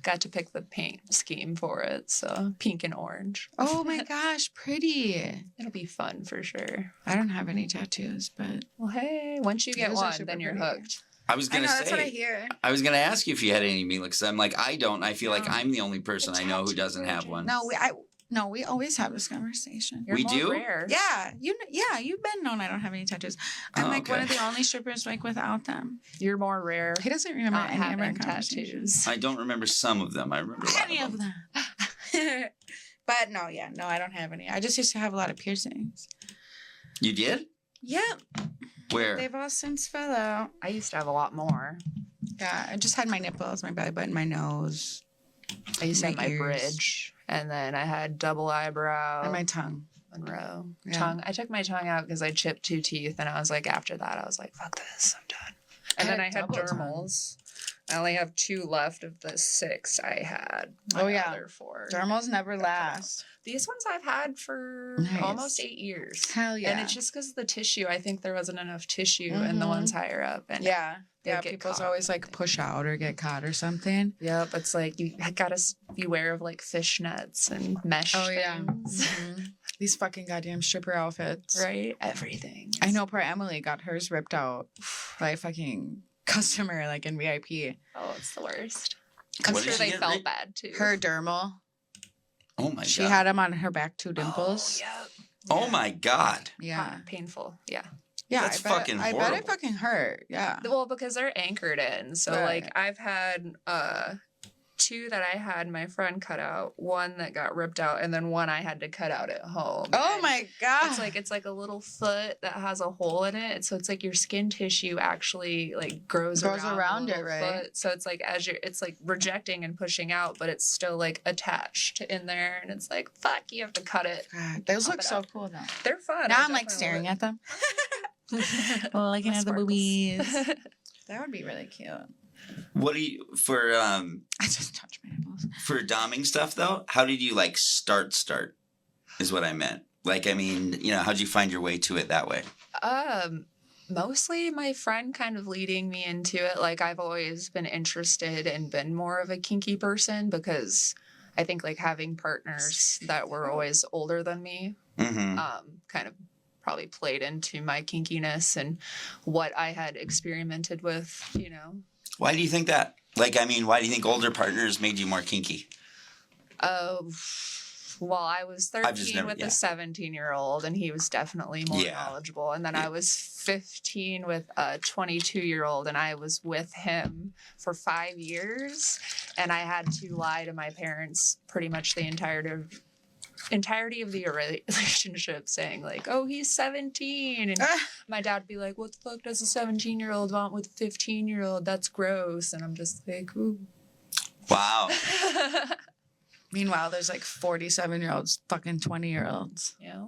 [SPEAKER 3] Got to pick the paint scheme for it. So pink and orange.
[SPEAKER 2] Oh my gosh, pretty.
[SPEAKER 3] It'll be fun for sure.
[SPEAKER 2] I don't have any tattoos, but
[SPEAKER 3] Well, hey, once you get
[SPEAKER 2] Those are
[SPEAKER 3] one,
[SPEAKER 2] super
[SPEAKER 3] then you're
[SPEAKER 2] pretty.
[SPEAKER 3] hooked.
[SPEAKER 1] I was
[SPEAKER 2] I
[SPEAKER 1] going
[SPEAKER 2] know
[SPEAKER 1] to
[SPEAKER 2] that's what I
[SPEAKER 1] say,
[SPEAKER 2] hear.
[SPEAKER 1] I was going to ask you if you had any Mila, because I'm like, I don't. I feel like
[SPEAKER 2] No.
[SPEAKER 1] I'm the only person I know who doesn't have one.
[SPEAKER 2] No, we always have this conversation.
[SPEAKER 3] You're
[SPEAKER 1] We
[SPEAKER 3] more
[SPEAKER 1] do?
[SPEAKER 3] Rare.
[SPEAKER 2] Yeah, you've been known I don't have any tattoos. I'm
[SPEAKER 1] Oh,
[SPEAKER 2] like one
[SPEAKER 1] okay.
[SPEAKER 2] of the only strippers like without them.
[SPEAKER 3] You're more rare.
[SPEAKER 2] He doesn't remember
[SPEAKER 3] Not
[SPEAKER 2] any of our
[SPEAKER 3] having
[SPEAKER 2] conversations.
[SPEAKER 3] tattoos.
[SPEAKER 1] I don't remember some of them. I remember a lot
[SPEAKER 2] Any of them. But no, I don't have any. I just used to have a lot of piercings.
[SPEAKER 1] You did?
[SPEAKER 2] Yep,
[SPEAKER 1] Where?
[SPEAKER 2] they've all since fell out.
[SPEAKER 3] I used to have a lot more.
[SPEAKER 2] Yeah, I just had my nipples, my belly button, my nose,
[SPEAKER 3] I used to have
[SPEAKER 2] My
[SPEAKER 3] my
[SPEAKER 2] ears.
[SPEAKER 3] bridge, and then I had double eyebrow
[SPEAKER 2] and my tongue.
[SPEAKER 3] and row.
[SPEAKER 2] Yeah.
[SPEAKER 3] Tongue. I took my tongue out because I chipped 2 teeth, and I was like, after that, I was like, fuck this, I'm done. And then I had
[SPEAKER 2] double tongue.
[SPEAKER 3] dermals. I only have 2 left of the 6 I had.
[SPEAKER 2] Oh, yeah.
[SPEAKER 3] Other 4.
[SPEAKER 2] Dermals never last.
[SPEAKER 3] These ones I've had for
[SPEAKER 2] Nice.
[SPEAKER 3] almost 8 years.
[SPEAKER 2] Hell yeah.
[SPEAKER 3] And it's just because of the tissue. I think there wasn't enough tissue in the
[SPEAKER 2] Mhm.
[SPEAKER 3] one's higher up. And
[SPEAKER 2] yeah.
[SPEAKER 3] they
[SPEAKER 2] Yeah,
[SPEAKER 3] get
[SPEAKER 2] people's
[SPEAKER 3] caught.
[SPEAKER 2] always like push out or get caught or something.
[SPEAKER 3] Yep, it's like you gotta beware of like fishnets and mesh
[SPEAKER 2] Oh, yeah.
[SPEAKER 3] things.
[SPEAKER 2] These fucking goddamn stripper outfits.
[SPEAKER 3] Right? Everything.
[SPEAKER 2] I know poor Emily got hers ripped out by a fucking customer like in VIP.
[SPEAKER 3] Oh, it's the worst.
[SPEAKER 1] What
[SPEAKER 3] I'm
[SPEAKER 1] did
[SPEAKER 3] sure
[SPEAKER 1] she
[SPEAKER 3] they
[SPEAKER 1] get
[SPEAKER 3] felt
[SPEAKER 1] ripped?
[SPEAKER 3] bad too.
[SPEAKER 2] Her dermal.
[SPEAKER 1] Oh, my
[SPEAKER 2] She
[SPEAKER 1] God.
[SPEAKER 2] had them on her back, 2 dimples.
[SPEAKER 3] Oh, yeah.
[SPEAKER 1] Oh, my God.
[SPEAKER 2] Yeah.
[SPEAKER 3] Painful. Yeah.
[SPEAKER 2] Yeah.
[SPEAKER 1] That's
[SPEAKER 2] I bet,
[SPEAKER 1] fucking
[SPEAKER 2] I bet
[SPEAKER 1] horrible.
[SPEAKER 2] it fucking hurt. Yeah.
[SPEAKER 3] Well, because they're anchored in. So
[SPEAKER 2] Right.
[SPEAKER 3] like I've had 2 that I had my friend cut out, 1 that got ripped out, and then 1 I had to cut out at home.
[SPEAKER 2] Oh
[SPEAKER 3] And
[SPEAKER 2] my god.
[SPEAKER 3] it's like a little foot that has a hole in it. So it's like your skin tissue actually like grows around
[SPEAKER 2] around
[SPEAKER 3] the
[SPEAKER 2] it,
[SPEAKER 3] little
[SPEAKER 2] right?
[SPEAKER 3] foot. So it's like it's like rejecting and pushing out, but it's still like attached in there, and it's like fuck, you have to cut it.
[SPEAKER 2] God, those
[SPEAKER 3] Pop
[SPEAKER 2] look
[SPEAKER 3] it
[SPEAKER 2] so
[SPEAKER 3] up.
[SPEAKER 2] cool though.
[SPEAKER 3] They're fun.
[SPEAKER 2] Now
[SPEAKER 3] I
[SPEAKER 2] I'm like
[SPEAKER 3] definitely
[SPEAKER 2] staring at them.
[SPEAKER 3] love
[SPEAKER 2] Looking
[SPEAKER 3] it.
[SPEAKER 2] at the
[SPEAKER 3] Sparkles.
[SPEAKER 2] boobies. That would be really cute.
[SPEAKER 1] What do you,
[SPEAKER 2] I just touched my nipples.
[SPEAKER 1] for doming stuff, though, how did you, like, start, is what I meant. Like, I mean, how'd you find your way to it that way?
[SPEAKER 3] Mostly my friend kind of leading me into it. Like I've always been interested and been more of a kinky person because I think like having partners that were always older than me
[SPEAKER 1] Mm-hmm.
[SPEAKER 3] kind of probably played into my kinkiness and what I had experimented with,
[SPEAKER 1] Why do you think that? Like, I mean, why do you think older partners made you more kinky?
[SPEAKER 3] Well, I was
[SPEAKER 1] I've just
[SPEAKER 3] 13
[SPEAKER 1] never-
[SPEAKER 3] with
[SPEAKER 1] yeah.
[SPEAKER 3] a 17-year-old, and he was definitely more
[SPEAKER 1] Yeah.
[SPEAKER 3] knowledgeable. And then
[SPEAKER 1] Yeah.
[SPEAKER 3] I was 15 with a 22-year-old, and I was with him for 5 years. And I had to lie to my parents pretty much the entirety of the relationship, saying like, "Oh, he's 17," and my dad would be like, "What the fuck does a 17-year-old want with a 15-year-old? That's gross." And I'm just like, "Ooh."
[SPEAKER 1] Wow.
[SPEAKER 2] Meanwhile, there's like 47-year-olds, fucking 20-year-olds.
[SPEAKER 3] Yeah.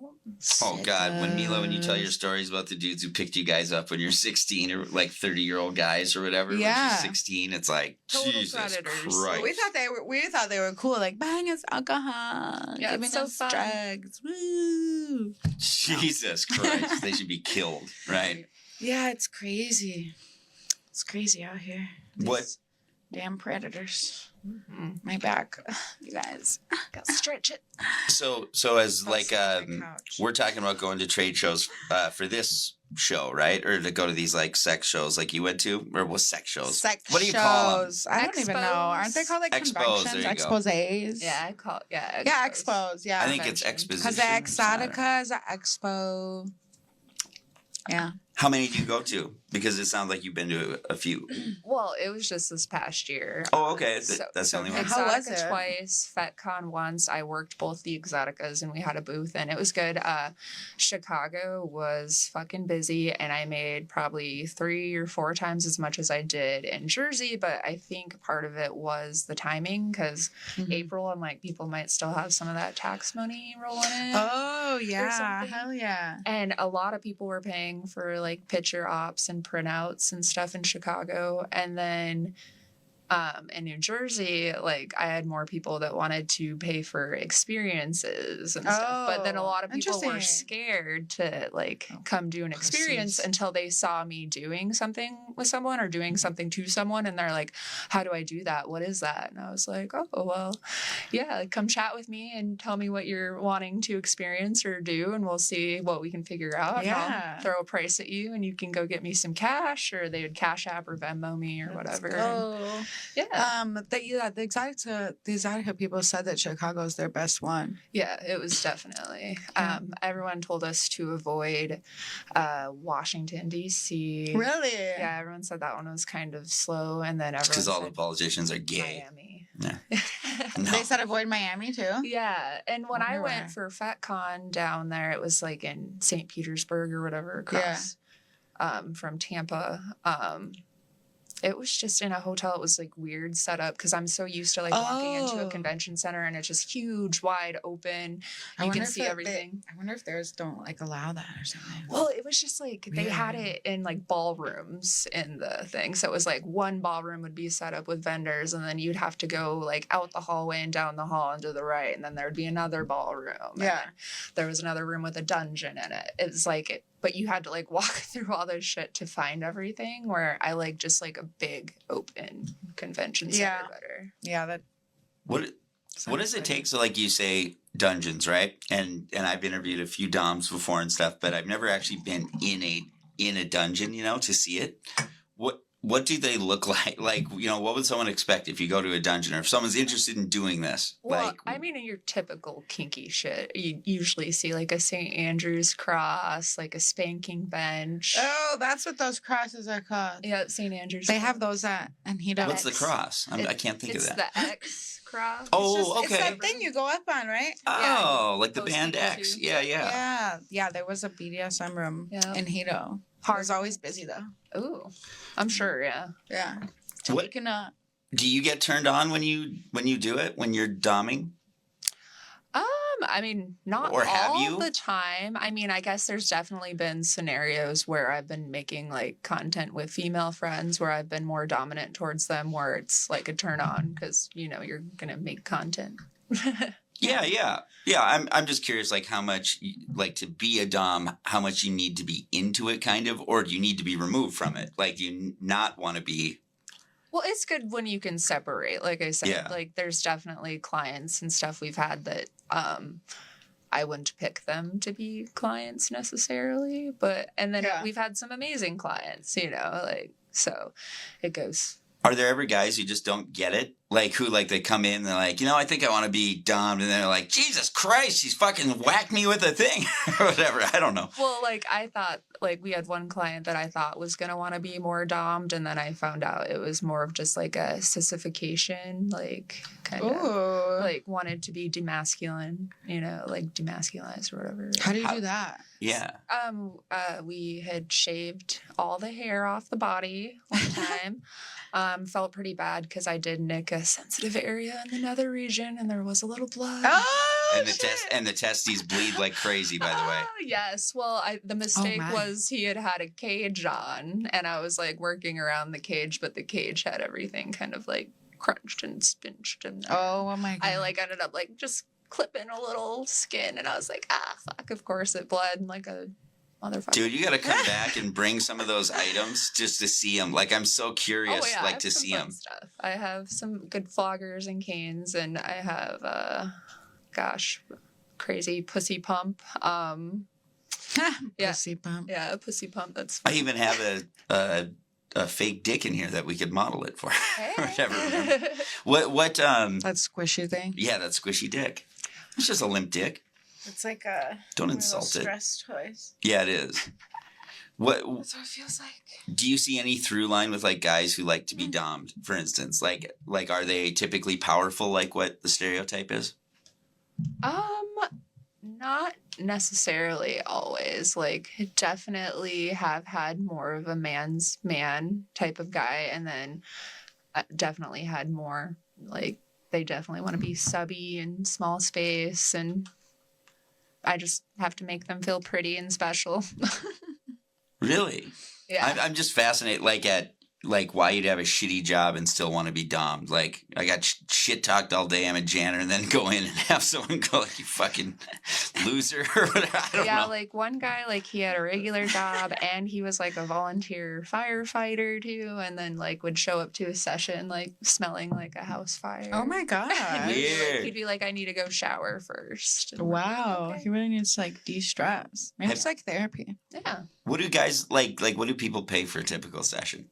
[SPEAKER 1] Oh, God. When you tell your stories about the dudes who picked you guys up when you're 16 or like 30-year-old guys or whatever, when
[SPEAKER 2] Yeah.
[SPEAKER 1] you're 16, it's like,
[SPEAKER 3] Total
[SPEAKER 1] Jesus
[SPEAKER 3] predators.
[SPEAKER 1] Christ.
[SPEAKER 2] We thought they were cool, like buying us alcohol,
[SPEAKER 3] Yeah,
[SPEAKER 2] giving
[SPEAKER 3] it's so
[SPEAKER 2] us
[SPEAKER 3] fun.
[SPEAKER 2] drugs. Woo!
[SPEAKER 1] Jesus Christ. They should be killed, right?
[SPEAKER 2] Yeah, it's crazy. It's crazy out here.
[SPEAKER 1] What-
[SPEAKER 2] These Damn predators.
[SPEAKER 3] Mhm.
[SPEAKER 2] My back. You guys.
[SPEAKER 3] Gotta stretch it.
[SPEAKER 1] So as
[SPEAKER 2] I'll
[SPEAKER 1] like
[SPEAKER 2] sit on my couch.
[SPEAKER 1] we're talking about going to trade shows for this show, right? Or to go to these like sex shows like you went to, or was sex shows?
[SPEAKER 2] Sex
[SPEAKER 1] What do you call them?
[SPEAKER 2] shows. I don't even know. Aren't they called like
[SPEAKER 1] Expos,
[SPEAKER 2] conventions?
[SPEAKER 1] there you go.
[SPEAKER 2] Exposés?
[SPEAKER 3] Yeah, I call
[SPEAKER 2] Yeah,
[SPEAKER 3] expos.
[SPEAKER 2] expos. Yeah.
[SPEAKER 1] I think it's
[SPEAKER 3] Convention.
[SPEAKER 1] exposition.
[SPEAKER 2] Because the
[SPEAKER 1] or something.
[SPEAKER 2] Exotica is an expo. Yeah.
[SPEAKER 1] How many do you go to? Because it sounds like you've been to a few.
[SPEAKER 3] Well, it was just this past year.
[SPEAKER 1] Oh, okay.
[SPEAKER 3] So-
[SPEAKER 1] That's the only one.
[SPEAKER 2] How was
[SPEAKER 3] Exotica
[SPEAKER 2] it?
[SPEAKER 3] twice, FetCon once. I worked both the Exoticas and we had a booth and it was good. Chicago was fucking busy and I made probably 3 or 4 times as much as I did in Jersey, but I think part of it was the timing because
[SPEAKER 2] Mm-hmm.
[SPEAKER 3] April and like people might still have some of that tax money rolling in.
[SPEAKER 2] Oh, yeah.
[SPEAKER 3] something.
[SPEAKER 2] Hell yeah.
[SPEAKER 3] And a lot of people were paying for like picture ops and printouts and stuff in Chicago. And then in New Jersey, like I had more people that wanted to pay for experiences and stuff. But then a
[SPEAKER 2] Oh,
[SPEAKER 3] lot of people were
[SPEAKER 2] interesting.
[SPEAKER 3] scared to like come do an experience
[SPEAKER 2] pussies.
[SPEAKER 3] until they saw me doing something with someone or doing something to someone. And they're like, how do I do that? What is that? And I was like, oh, well, yeah, like, come chat with me and tell me what you're wanting to experience or do. And we'll see what we can figure out. And
[SPEAKER 2] Yeah.
[SPEAKER 3] I'll throw a price at you and you can go get me some cash or they would Cash App or Venmo me or whatever. And-
[SPEAKER 2] Oh.
[SPEAKER 3] yeah.
[SPEAKER 2] The Exotica people said that Chicago's their best one.
[SPEAKER 3] Yeah, it was definitely.
[SPEAKER 2] Yeah.
[SPEAKER 3] Everyone told us to avoid Washington, D.C.
[SPEAKER 2] Really?
[SPEAKER 3] Yeah, everyone said that one was kind of slow. And then everyone
[SPEAKER 1] Because all the
[SPEAKER 3] said
[SPEAKER 1] politicians are gay.
[SPEAKER 3] Miami.
[SPEAKER 1] Yeah.
[SPEAKER 2] They said avoid Miami too.
[SPEAKER 3] Yeah, and when I
[SPEAKER 2] Wonder
[SPEAKER 3] went
[SPEAKER 2] why.
[SPEAKER 3] for FetCon down there, it was like in St. Petersburg or whatever across from Tampa. It was just in a hotel. It was like weird setup because I'm so used to like walking into a
[SPEAKER 2] Oh.
[SPEAKER 3] convention center and it's just huge, wide open.
[SPEAKER 2] I
[SPEAKER 3] You
[SPEAKER 2] wonder
[SPEAKER 3] can
[SPEAKER 2] if
[SPEAKER 3] see everything.
[SPEAKER 2] I wonder if theirs don't like allow that or something.
[SPEAKER 3] Well, it was just like they had
[SPEAKER 2] Weird.
[SPEAKER 3] it in like ballrooms in the thing. So it was like one ballroom would be set up with vendors, and then you'd have to go like out the hallway and down the hall and to the right, and then there'd be another ballroom. and
[SPEAKER 2] Yeah.
[SPEAKER 3] then there was another room with a dungeon in it. It's like, but you had to like walk through all this shit to find everything. Where I like just like a big open convention center
[SPEAKER 2] Yeah.
[SPEAKER 3] better.
[SPEAKER 2] Yeah, that.
[SPEAKER 1] What does it take? So like you say dungeons, right? And I've interviewed a few doms before and stuff, but I've never actually been in a dungeon, to see it. What do they look like? Like, what would someone expect if you go to a dungeon or if someone's interested in doing this?
[SPEAKER 3] Well,
[SPEAKER 1] like,
[SPEAKER 3] I mean, in your typical kinky shit, you usually see like a St. Andrew's cross, like a spanking bench.
[SPEAKER 2] Oh, that's what those crosses are called.
[SPEAKER 3] Yeah, St. Andrew's.
[SPEAKER 2] They have those at Anhito.
[SPEAKER 1] what's the cross? I can't think of
[SPEAKER 3] It's
[SPEAKER 1] that.
[SPEAKER 3] the X cross.
[SPEAKER 1] Oh,
[SPEAKER 2] It's
[SPEAKER 1] okay.
[SPEAKER 2] that thing you go up on, right?
[SPEAKER 1] Oh, like the
[SPEAKER 3] post
[SPEAKER 1] band
[SPEAKER 3] people
[SPEAKER 1] X.
[SPEAKER 3] too.
[SPEAKER 1] Yeah.
[SPEAKER 2] Yeah. There was a BDSM room
[SPEAKER 3] Yeah.
[SPEAKER 2] in Hito. It was always busy though.
[SPEAKER 3] Ooh, I'm sure. Yeah.
[SPEAKER 2] Yeah.
[SPEAKER 1] What-
[SPEAKER 2] You can,
[SPEAKER 1] Do you get turned on when you do it, when you're doming?
[SPEAKER 3] I mean, not
[SPEAKER 1] Or have
[SPEAKER 3] all
[SPEAKER 1] you?
[SPEAKER 3] the time. I mean, I guess there's definitely been scenarios where I've been making like content with female friends where I've been more dominant towards them, where it's like a turn on because you're gonna make content.
[SPEAKER 1] Yeah. I'm just curious, like how much, like to be a dom, how much you need to be into it, kind of, or do you need to be removed from it? Like, do you not want to be?
[SPEAKER 3] Well, it's good when you can separate. Like I said,
[SPEAKER 1] Yeah.
[SPEAKER 3] like there's definitely clients and stuff we've had that I wouldn't pick them to be clients necessarily, and then
[SPEAKER 2] Yeah.
[SPEAKER 3] we've had some amazing clients, like so it goes.
[SPEAKER 1] Are there ever guys who just don't get it? Like who, like they come in and they're like, I think I want to be domed, and then they're like, Jesus Christ, she's fucking whacked me with a thing or whatever. I don't know.
[SPEAKER 3] Well, like I thought, like we had one client that I thought was gonna want to be more domed, and then I found out it was more of just like a sissification, like kind of
[SPEAKER 2] ooh.
[SPEAKER 3] like wanted to be demasculine, like demasculized or whatever.
[SPEAKER 2] How do you do that?
[SPEAKER 1] Yeah.
[SPEAKER 3] We had shaved all the hair off the body one time. Felt pretty bad because I did nick a sensitive area in the nether region, and there was a little blood.
[SPEAKER 2] Oh,
[SPEAKER 1] And the
[SPEAKER 2] shit.
[SPEAKER 1] the testes bleed like crazy, by the way.
[SPEAKER 3] Yes. Well, the mistake
[SPEAKER 2] my.
[SPEAKER 3] was he had a cage on, and I was like working around the cage, but the cage had everything kind of like crunched and spinched, and
[SPEAKER 2] Oh my god.
[SPEAKER 3] I like ended up like just clipping a little skin, and I was like, fuck. Of course, it bled like a motherfucker.
[SPEAKER 1] Dude, you got to come back and bring some of those items just to see them. Like, I'm so curious,
[SPEAKER 3] I
[SPEAKER 1] like,
[SPEAKER 3] have
[SPEAKER 1] to
[SPEAKER 3] some
[SPEAKER 1] see
[SPEAKER 3] fun
[SPEAKER 1] them.
[SPEAKER 3] Stuff. I have some good floggers and canes, and I have, crazy pussy pump. Yeah.
[SPEAKER 2] Pussy pump.
[SPEAKER 3] Yeah, a pussy pump. That's
[SPEAKER 1] I
[SPEAKER 3] fun.
[SPEAKER 1] even have a fake dick in here that we could model it for. Whatever. What,
[SPEAKER 2] That squishy thing.
[SPEAKER 1] yeah, that squishy dick. It's just a limp dick.
[SPEAKER 2] It's like a
[SPEAKER 1] Don't insult it.
[SPEAKER 2] stress toys.
[SPEAKER 1] Yeah, it is. What
[SPEAKER 2] That's what it feels like.
[SPEAKER 1] do you see any through line with like guys who like to be dommed, for instance? Like are they typically powerful like what the stereotype is?
[SPEAKER 3] Not necessarily always. Like, definitely have had more of a man's man type of guy, and then definitely had more like they definitely want to be subby and small space, and I just have to make them feel pretty and special.
[SPEAKER 1] Really?
[SPEAKER 3] Yeah.
[SPEAKER 1] I'm just fascinated like why you'd have a shitty job and still want to be dommed. Like, I got shit talked all day. I'm a janitor, and then go in and have someone go like, you fucking loser or whatever. I don't know.
[SPEAKER 3] Like one guy, like he had a regular job and he was like a volunteer firefighter too, and then like would show up to a session like smelling like a house fire.
[SPEAKER 2] Oh my god.
[SPEAKER 1] Weird.
[SPEAKER 3] He'd be like, I need to go shower first. And
[SPEAKER 2] Wow.
[SPEAKER 3] okay.
[SPEAKER 2] He really needs to like de-stress. Maybe it's like therapy.
[SPEAKER 3] Yeah.
[SPEAKER 1] What do guys like what do people pay for a typical session?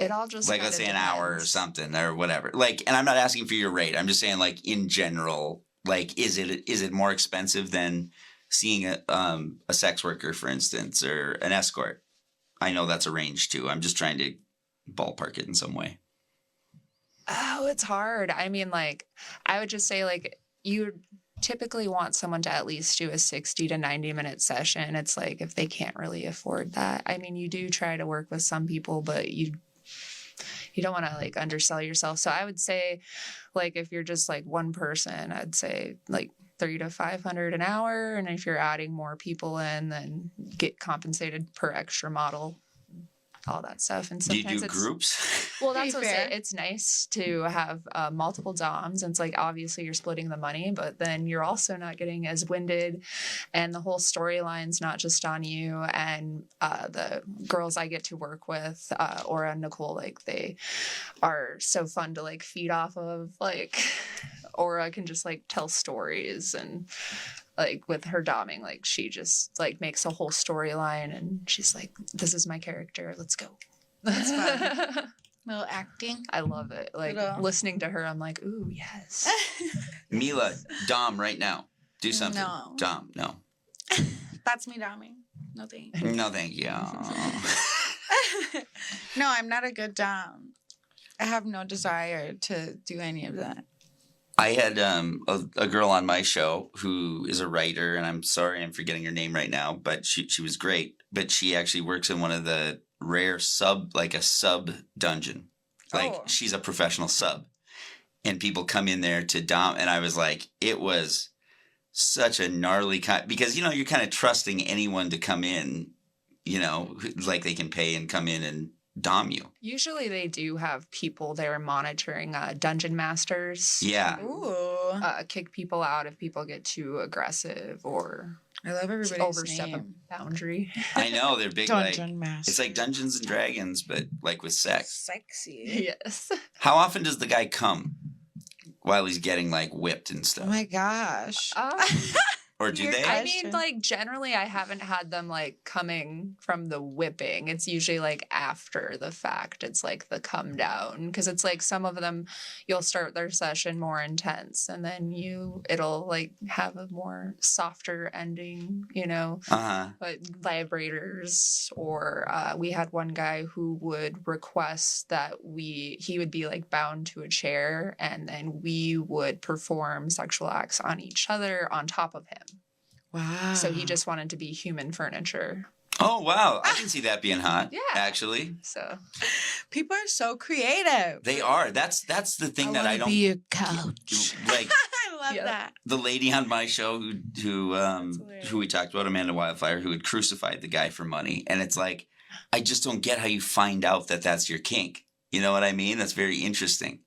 [SPEAKER 3] It all just
[SPEAKER 1] Like, let's say an hour or
[SPEAKER 3] depends.
[SPEAKER 1] something or whatever. Like, and I'm not asking for your rate. I'm just saying, like, in general, like, is it more expensive than seeing a sex worker, for instance, or an escort? I know that's a range too. I'm just trying to ballpark it in some way.
[SPEAKER 3] Oh, it's hard. I mean, like, I would just say, like, you typically want someone to at least do a 60 to 90-minute session. It's like if they can't really afford that. I mean, you do try to work with some people, but you don't want to, like, undersell yourself. So I would say, like, if you're just, like, one person, I'd say, like, $300 to $500 an hour. And if you're adding more people in, then get compensated per extra model, all that stuff. And
[SPEAKER 1] Do you
[SPEAKER 3] sometimes
[SPEAKER 1] do
[SPEAKER 3] it's
[SPEAKER 1] groups?
[SPEAKER 3] well, that's
[SPEAKER 2] Pretty
[SPEAKER 3] what I say.
[SPEAKER 2] fair.
[SPEAKER 3] It's nice to have multiple DOMs. And it's like, obviously you're splitting the money, but then you're also not getting as winded, and the whole storyline's not just on you. And the girls I get to work with, Aura and Nicole, like, they are so fun to like feed off of. Like, Aura can just like tell stories, and like with her doming, like she just like makes a whole storyline, and she's like, this is my character, let's go.
[SPEAKER 2] That's fun. Little acting.
[SPEAKER 3] I love it. Like,
[SPEAKER 2] Little-
[SPEAKER 3] listening to her, I'm like, ooh, yes.
[SPEAKER 1] Mila, dom right now. Do something.
[SPEAKER 2] No.
[SPEAKER 1] Dom, no.
[SPEAKER 2] That's me doming. No thanks.
[SPEAKER 1] No, thank you.
[SPEAKER 2] No, I'm not a good dom. I have no desire to do any of that.
[SPEAKER 1] I had a girl on my show who is a writer, and I'm sorry I'm forgetting her name right now, but she was great. But she actually works in one of the rare sub dungeon. Like,
[SPEAKER 2] Oh.
[SPEAKER 1] she's a professional sub. And people come in there to dom, and I was like, it was such a gnarly because, you know, you're kind of trusting anyone to come in, you know, like they can pay and come in and dom you.
[SPEAKER 3] Usually they do have people there monitoring dungeon masters.
[SPEAKER 1] Yeah.
[SPEAKER 2] Ooh.
[SPEAKER 3] Kick people out if people get too aggressive or
[SPEAKER 2] I love everybody's
[SPEAKER 3] overstep
[SPEAKER 2] name.
[SPEAKER 3] a boundary.
[SPEAKER 1] I know, they're big, like,
[SPEAKER 2] Dungeon Master.
[SPEAKER 1] it's like Dungeons and Dragons, but like with sex.
[SPEAKER 2] Sexy.
[SPEAKER 3] Yes.
[SPEAKER 1] How often does the guy come while he's getting like whipped and
[SPEAKER 2] Oh
[SPEAKER 1] stuff?
[SPEAKER 2] my gosh.
[SPEAKER 1] Or do
[SPEAKER 2] You're
[SPEAKER 1] they?
[SPEAKER 3] I
[SPEAKER 2] Question.
[SPEAKER 3] mean, like, generally I haven't had them like coming from the whipping. It's usually like after the fact. It's like the come down, because it's like some of them you'll start their session more intense, and then it'll like have a more softer ending, you know.
[SPEAKER 1] Uh-huh.
[SPEAKER 3] But vibrators, or we had one guy who would request that he would be like bound to a chair, and then we would perform sexual acts on each other on top of him.
[SPEAKER 2] Wow.
[SPEAKER 3] So he just wanted to be human furniture.
[SPEAKER 1] Oh, wow. I can see that being hot.
[SPEAKER 3] Yeah.
[SPEAKER 1] Actually.
[SPEAKER 3] So
[SPEAKER 2] People are so creative.
[SPEAKER 1] They are. That's the thing that I
[SPEAKER 2] wanna
[SPEAKER 1] don't
[SPEAKER 2] be a couch.
[SPEAKER 1] like.
[SPEAKER 2] I love
[SPEAKER 3] Yeah.
[SPEAKER 2] that.
[SPEAKER 1] The lady on my show who we talked about, Amanda Wildfire, who had crucified the guy for money. And it's like, I just don't get how you find out that that's your kink. You know what I mean? That's very interesting.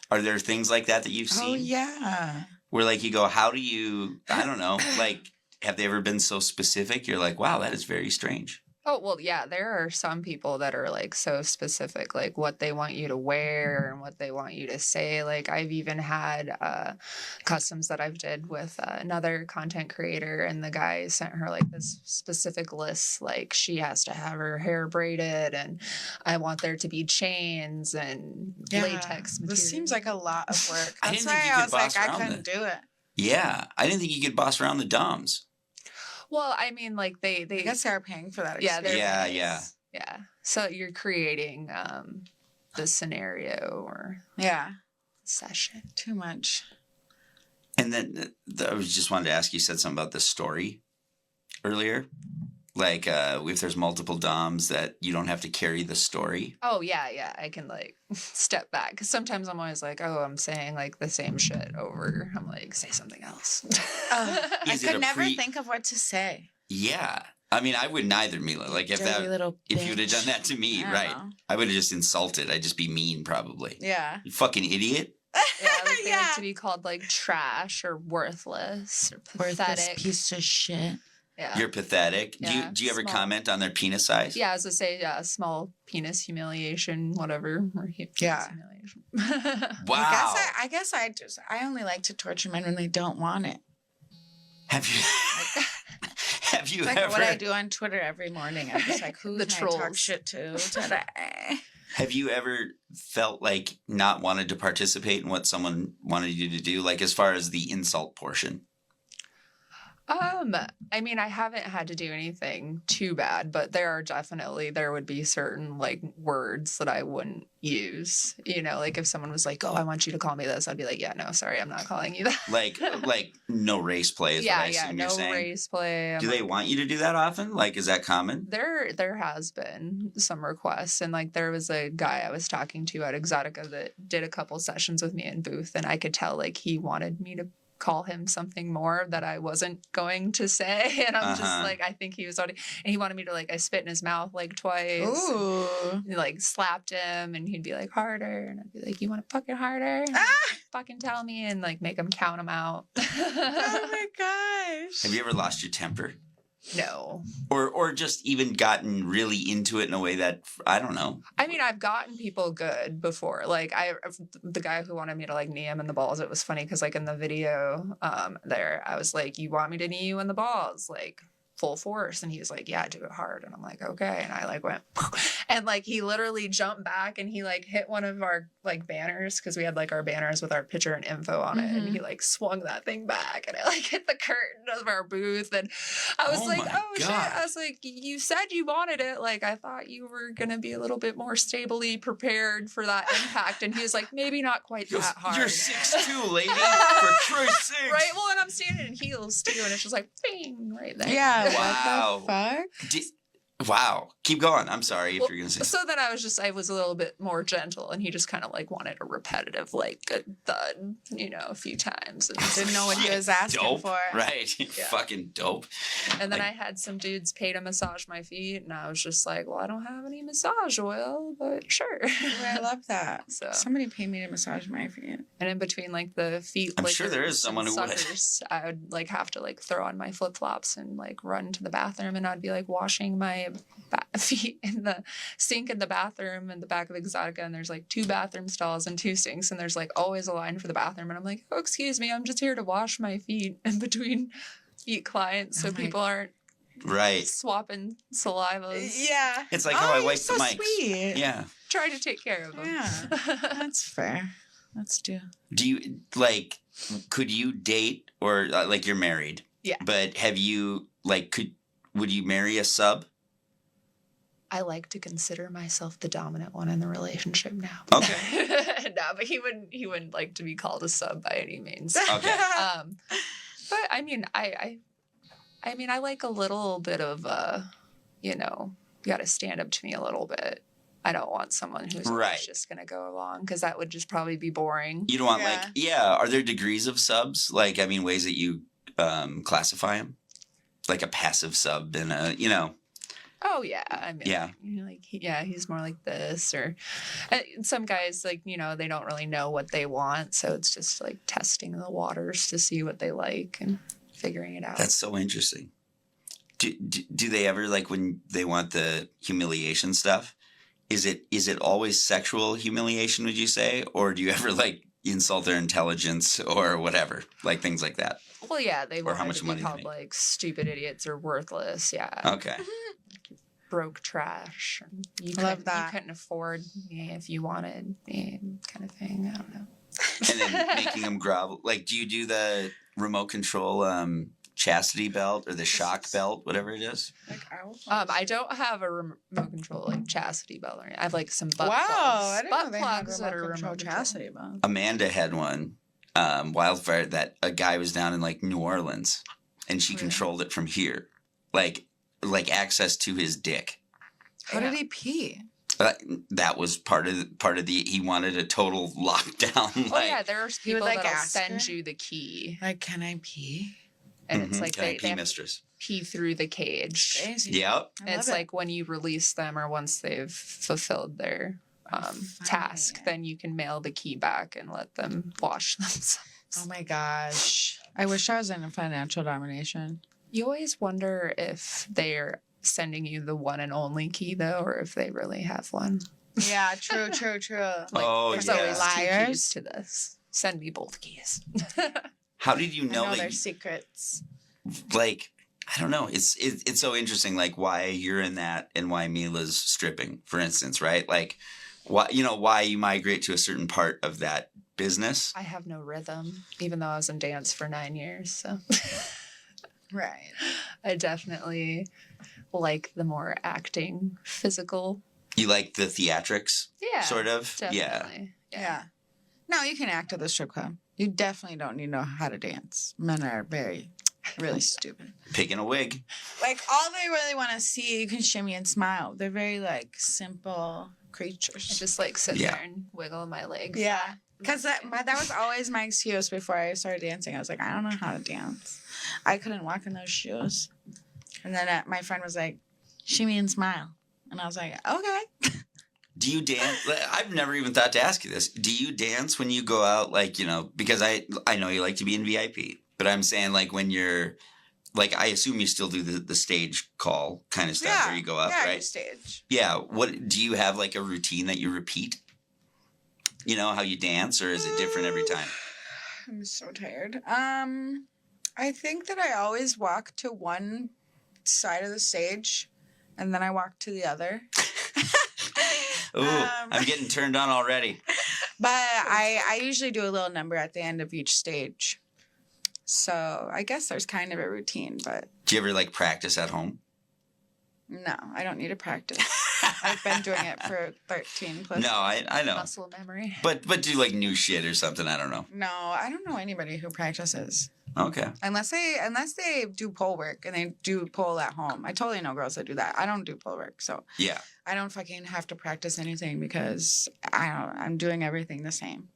[SPEAKER 1] Are there things like that you've seen?
[SPEAKER 2] Oh yeah.
[SPEAKER 1] Where like you go, how do you, I don't know, like, have they ever been so specific? You're like, wow, that is very strange.
[SPEAKER 3] Oh, well, yeah, there are some people that are like so specific, like what they want you to wear and what they want you to say. Like I've even had customs that I've did with another content creator, and the guy sent her like this specific list, like she has to have her hair braided, and I want there to be chains and latex material.
[SPEAKER 2] This seems like a lot of work.
[SPEAKER 1] I
[SPEAKER 2] That's
[SPEAKER 1] didn't think
[SPEAKER 2] why
[SPEAKER 1] you
[SPEAKER 2] I
[SPEAKER 1] could
[SPEAKER 2] was like,
[SPEAKER 1] boss
[SPEAKER 2] I
[SPEAKER 1] around
[SPEAKER 2] couldn't do it.
[SPEAKER 1] Yeah, I didn't think you could boss around the doms.
[SPEAKER 3] Well, I mean, like they
[SPEAKER 2] I guess they're paying for that.
[SPEAKER 3] yeah,
[SPEAKER 2] experience.
[SPEAKER 3] yeah. So you're creating the scenario or session.
[SPEAKER 2] Too much.
[SPEAKER 1] And then I was just wanted to ask, you said something about the story earlier. Like if there's multiple doms that you don't have to carry the story.
[SPEAKER 3] Oh, yeah. I can like step back. Because sometimes I'm always like, oh, I'm saying like the same shit over. I'm like, say something else.
[SPEAKER 2] I could never think of what to say.
[SPEAKER 1] Yeah. I mean, I wouldn't either, Mila. Like if you would have done that to me, right? I would have just insulted. I'd just be mean probably.
[SPEAKER 2] Yeah.
[SPEAKER 1] You fucking idiot.
[SPEAKER 3] Yeah, like they like to be called like trash or worthless or pathetic.
[SPEAKER 2] Worthless piece of shit.
[SPEAKER 3] Yeah.
[SPEAKER 1] You're pathetic.
[SPEAKER 3] Yeah,
[SPEAKER 1] do you ever
[SPEAKER 3] small.
[SPEAKER 1] comment on their penis size?
[SPEAKER 3] Yeah, as I say, small penis humiliation, whatever. Or penis humiliation.
[SPEAKER 1] Wow.
[SPEAKER 2] I guess I only like to torture men when they don't want it.
[SPEAKER 1] Have you
[SPEAKER 2] It's like
[SPEAKER 1] ever?
[SPEAKER 2] what I do on Twitter every morning. I'm just like, who
[SPEAKER 3] The
[SPEAKER 2] can I talk
[SPEAKER 3] trolls.
[SPEAKER 2] shit to today?
[SPEAKER 1] Have you ever felt like not wanted to participate in what someone wanted you to do, like as far as the insult portion?
[SPEAKER 3] I mean, I haven't had to do anything too bad, but there would be certain like words that I wouldn't use. You know, like if someone was like, "Oh, I want you to call me this," I'd be like, "Yeah, no, sorry, I'm not calling you that."
[SPEAKER 1] Like no race play is what I assume
[SPEAKER 3] no
[SPEAKER 1] you're saying.
[SPEAKER 3] race play.
[SPEAKER 1] Do they want you to do that often? Like, is that common?
[SPEAKER 3] There has been some requests, and like there was a guy I was talking to at Exotica that did a couple sessions with me in booth, and I could tell like he wanted me to call him something more that I wasn't going to say, and I'm just like, I think he was already, and he wanted me to like I spit in his mouth like twice.
[SPEAKER 2] Ooh.
[SPEAKER 3] And, like slapped him, and he'd be like harder, and I'd be like, you want to fucking harder? And fucking tell me, and like make him count them out.
[SPEAKER 2] Oh my gosh.
[SPEAKER 1] Have you ever lost your temper?
[SPEAKER 3] No.
[SPEAKER 1] Or just even gotten really into it in a way that, I don't know.
[SPEAKER 3] I mean, I've gotten people good before. Like the guy who wanted me to like knee him in the balls, it was funny because like in the video there, I was like, you want me to knee you in the balls? Like full force. And he was like, yeah, do it hard. And I'm like, okay. And I like went, and like he literally jumped back and he like hit one of our like banners, because we had like our banners with our picture and info on it. And he like swung that thing back, and I like hit the curtain of our booth. And I was like, oh shit. I was like, you said you wanted it. Like I thought you were going to be a little bit more stably prepared for that impact. And he was like, maybe not quite that hard.
[SPEAKER 1] You're 6'2", lady. For Christ's sake.
[SPEAKER 3] Right? Well, and I'm standing in heels too, and it's just like, bing, right there.
[SPEAKER 2] Yeah.
[SPEAKER 1] Wow.
[SPEAKER 2] What the fuck?
[SPEAKER 1] Wow. Keep going. I'm sorry if you're going to say
[SPEAKER 3] so then I was a little bit more gentle, and he just kind of like wanted a repetitive, like a thud, a few times. And
[SPEAKER 2] Didn't know what he was asking
[SPEAKER 1] dope.
[SPEAKER 2] for.
[SPEAKER 1] Right. Fucking dope.
[SPEAKER 3] And then I had some dudes pay to massage my feet, and I was just like, well, I don't have any massage oil, but sure.
[SPEAKER 2] I love that.
[SPEAKER 3] So
[SPEAKER 2] somebody paid me to massage my feet.
[SPEAKER 3] And in between like the feet,
[SPEAKER 1] I'm sure there is someone who would.
[SPEAKER 3] I would like have to like throw on my flip flops and like run to the bathroom, and I'd be like washing my feet in the sink in the bathroom in the back of Exotica, and there's like 2 bathroom stalls and 2 sinks, and there's like always a line for the bathroom, and I'm like, oh, excuse me, I'm just here to wash my feet in between feet clients so people aren't swapping saliva.
[SPEAKER 2] Yeah,
[SPEAKER 1] it's like how I wipe
[SPEAKER 2] so
[SPEAKER 1] the mics.
[SPEAKER 2] Sweet.
[SPEAKER 1] Yeah,
[SPEAKER 3] try to take care of them.
[SPEAKER 2] Yeah, that's fair. Let's do.
[SPEAKER 1] Do you like? Could you date, or like you're married?
[SPEAKER 3] Yeah, but
[SPEAKER 1] have you like would you marry a sub?
[SPEAKER 3] I like to consider myself the dominant one in the relationship now.
[SPEAKER 1] Okay.
[SPEAKER 3] No, but he wouldn't like to be called a sub by any means.
[SPEAKER 1] Okay.
[SPEAKER 3] But I mean, I like a little bit of you got to stand up to me a little bit. I don't want someone who's just going to go along, because that would just probably be boring.
[SPEAKER 1] You don't want are there degrees of subs? Like, I mean, ways that you classify them? Like a passive sub and a,
[SPEAKER 3] Oh, yeah. I mean, he's more like this. Or some guys, like, they don't really know what they want. So it's just like testing the waters to see what they like. And figuring it out.
[SPEAKER 1] That's so interesting. Do they ever, like, when they want the humiliation stuff, is it always sexual humiliation, would you say? Or do you ever, like, insult their intelligence or whatever? Like, things like that?
[SPEAKER 3] Well, yeah, they
[SPEAKER 1] Or how
[SPEAKER 3] wanted
[SPEAKER 1] much
[SPEAKER 3] to be
[SPEAKER 1] money they
[SPEAKER 3] called,
[SPEAKER 1] make.
[SPEAKER 3] like, stupid idiots or worthless, yeah.
[SPEAKER 1] Okay.
[SPEAKER 3] Broke trash. You
[SPEAKER 2] Love that.
[SPEAKER 3] You couldn't afford me if you wanted me, kind of thing. I don't know.
[SPEAKER 1] And then making them grovel. Like, do you do the remote control chastity belt or the shock belt, whatever it is?
[SPEAKER 2] Like,
[SPEAKER 3] I don't have a remote control like chastity belt or anything. I have like some butt
[SPEAKER 2] wow,
[SPEAKER 3] plugs.
[SPEAKER 2] I didn't
[SPEAKER 3] butt
[SPEAKER 2] know they
[SPEAKER 3] plugs
[SPEAKER 2] had
[SPEAKER 3] that are
[SPEAKER 2] remote control
[SPEAKER 3] remote
[SPEAKER 2] chastity belt.
[SPEAKER 1] Amanda had one, wildfire, that a guy was down in, like, New Orleans, and she
[SPEAKER 3] Really?
[SPEAKER 1] controlled it from here. Like access to his dick.
[SPEAKER 2] How did he pee?
[SPEAKER 1] That was part of the he wanted a total lockdown.
[SPEAKER 3] Oh yeah, there's
[SPEAKER 2] He would,
[SPEAKER 3] people
[SPEAKER 2] like,
[SPEAKER 3] that'll
[SPEAKER 2] ask
[SPEAKER 3] send
[SPEAKER 2] her?
[SPEAKER 3] you the key,
[SPEAKER 2] Like, can I pee?
[SPEAKER 3] and it's like
[SPEAKER 1] Can I
[SPEAKER 3] they
[SPEAKER 1] pee,
[SPEAKER 3] have to
[SPEAKER 1] mistress?
[SPEAKER 3] pee through the cage.
[SPEAKER 2] Crazy.
[SPEAKER 1] Yep.
[SPEAKER 2] I love
[SPEAKER 3] It's
[SPEAKER 2] it.
[SPEAKER 3] like when you release them or once they've fulfilled their task,
[SPEAKER 2] Funny.
[SPEAKER 3] then you can mail the key back and let them wash themselves.
[SPEAKER 2] Oh my gosh. I wish I was in a financial domination.
[SPEAKER 3] You always wonder if they're sending you the one and only key though, or if they really have one.
[SPEAKER 2] Yeah, true.
[SPEAKER 3] Like,
[SPEAKER 1] Oh,
[SPEAKER 3] there's
[SPEAKER 1] yeah.
[SPEAKER 3] always two
[SPEAKER 2] Liars.
[SPEAKER 3] keys to this. Send me both keys.
[SPEAKER 1] How did you
[SPEAKER 2] I
[SPEAKER 1] know
[SPEAKER 2] know
[SPEAKER 1] that?
[SPEAKER 2] their secrets.
[SPEAKER 1] Like, I don't know. It's so interesting. Like, why you're in that and why Mila's stripping, for instance, right? Like, why you migrate to a certain part of that business.
[SPEAKER 3] I have no rhythm, even though I was in dance for 9 years. So
[SPEAKER 2] Right.
[SPEAKER 3] I definitely like the more acting, physical.
[SPEAKER 1] You like the theatrics,
[SPEAKER 3] Yeah,
[SPEAKER 1] sort of. Yeah.
[SPEAKER 3] definitely.
[SPEAKER 2] Yeah. No, you can act at the strip club. You definitely don't need to know how to dance. Men are really stupid.
[SPEAKER 1] Picking a wig.
[SPEAKER 2] Like, all they really want to see, you can shimmy and smile. They're very, like, simple
[SPEAKER 3] I
[SPEAKER 2] creatures.
[SPEAKER 3] just like sit
[SPEAKER 1] Yeah.
[SPEAKER 3] there and wiggle my legs.
[SPEAKER 2] Yeah. Because that was always my excuse before I started dancing. I was like, I don't know how to dance. I couldn't walk in those shoes. And then my friend was like, shimmy and smile. And I was like, okay.
[SPEAKER 1] Do you dance? I've never even thought to ask you this. Do you dance when you go out? Like, because I know you like to be in VIP, but I'm saying, like, when you're, like, I assume you still do the stage call kind of stuff where you go up,
[SPEAKER 2] yeah,
[SPEAKER 1] right?
[SPEAKER 2] stage.
[SPEAKER 1] Yeah. What do you have, like, a routine that you repeat? You know how you dance, or is it different every time?
[SPEAKER 2] I'm so tired. I think that I always walk to one side of the stage, and then I walk to the other.
[SPEAKER 1] Ooh, I'm getting turned on already.
[SPEAKER 2] But I usually do a little number at the end of each stage. So I guess there's kind of a routine, but
[SPEAKER 1] Do you ever, like, practice at home?
[SPEAKER 2] no, I don't need to practice. I've been doing it for 13 plus.
[SPEAKER 1] No, I know.
[SPEAKER 3] Muscle memory.
[SPEAKER 1] But do, like, new shit or something. I don't know.
[SPEAKER 2] No, I don't know anybody who practices.
[SPEAKER 1] Okay.
[SPEAKER 2] Unless they do pole work and they do pole at home. I totally know girls that do that. I don't do pole work, so
[SPEAKER 1] Yeah.
[SPEAKER 2] I don't fucking have to practice anything because I'm doing everything the same.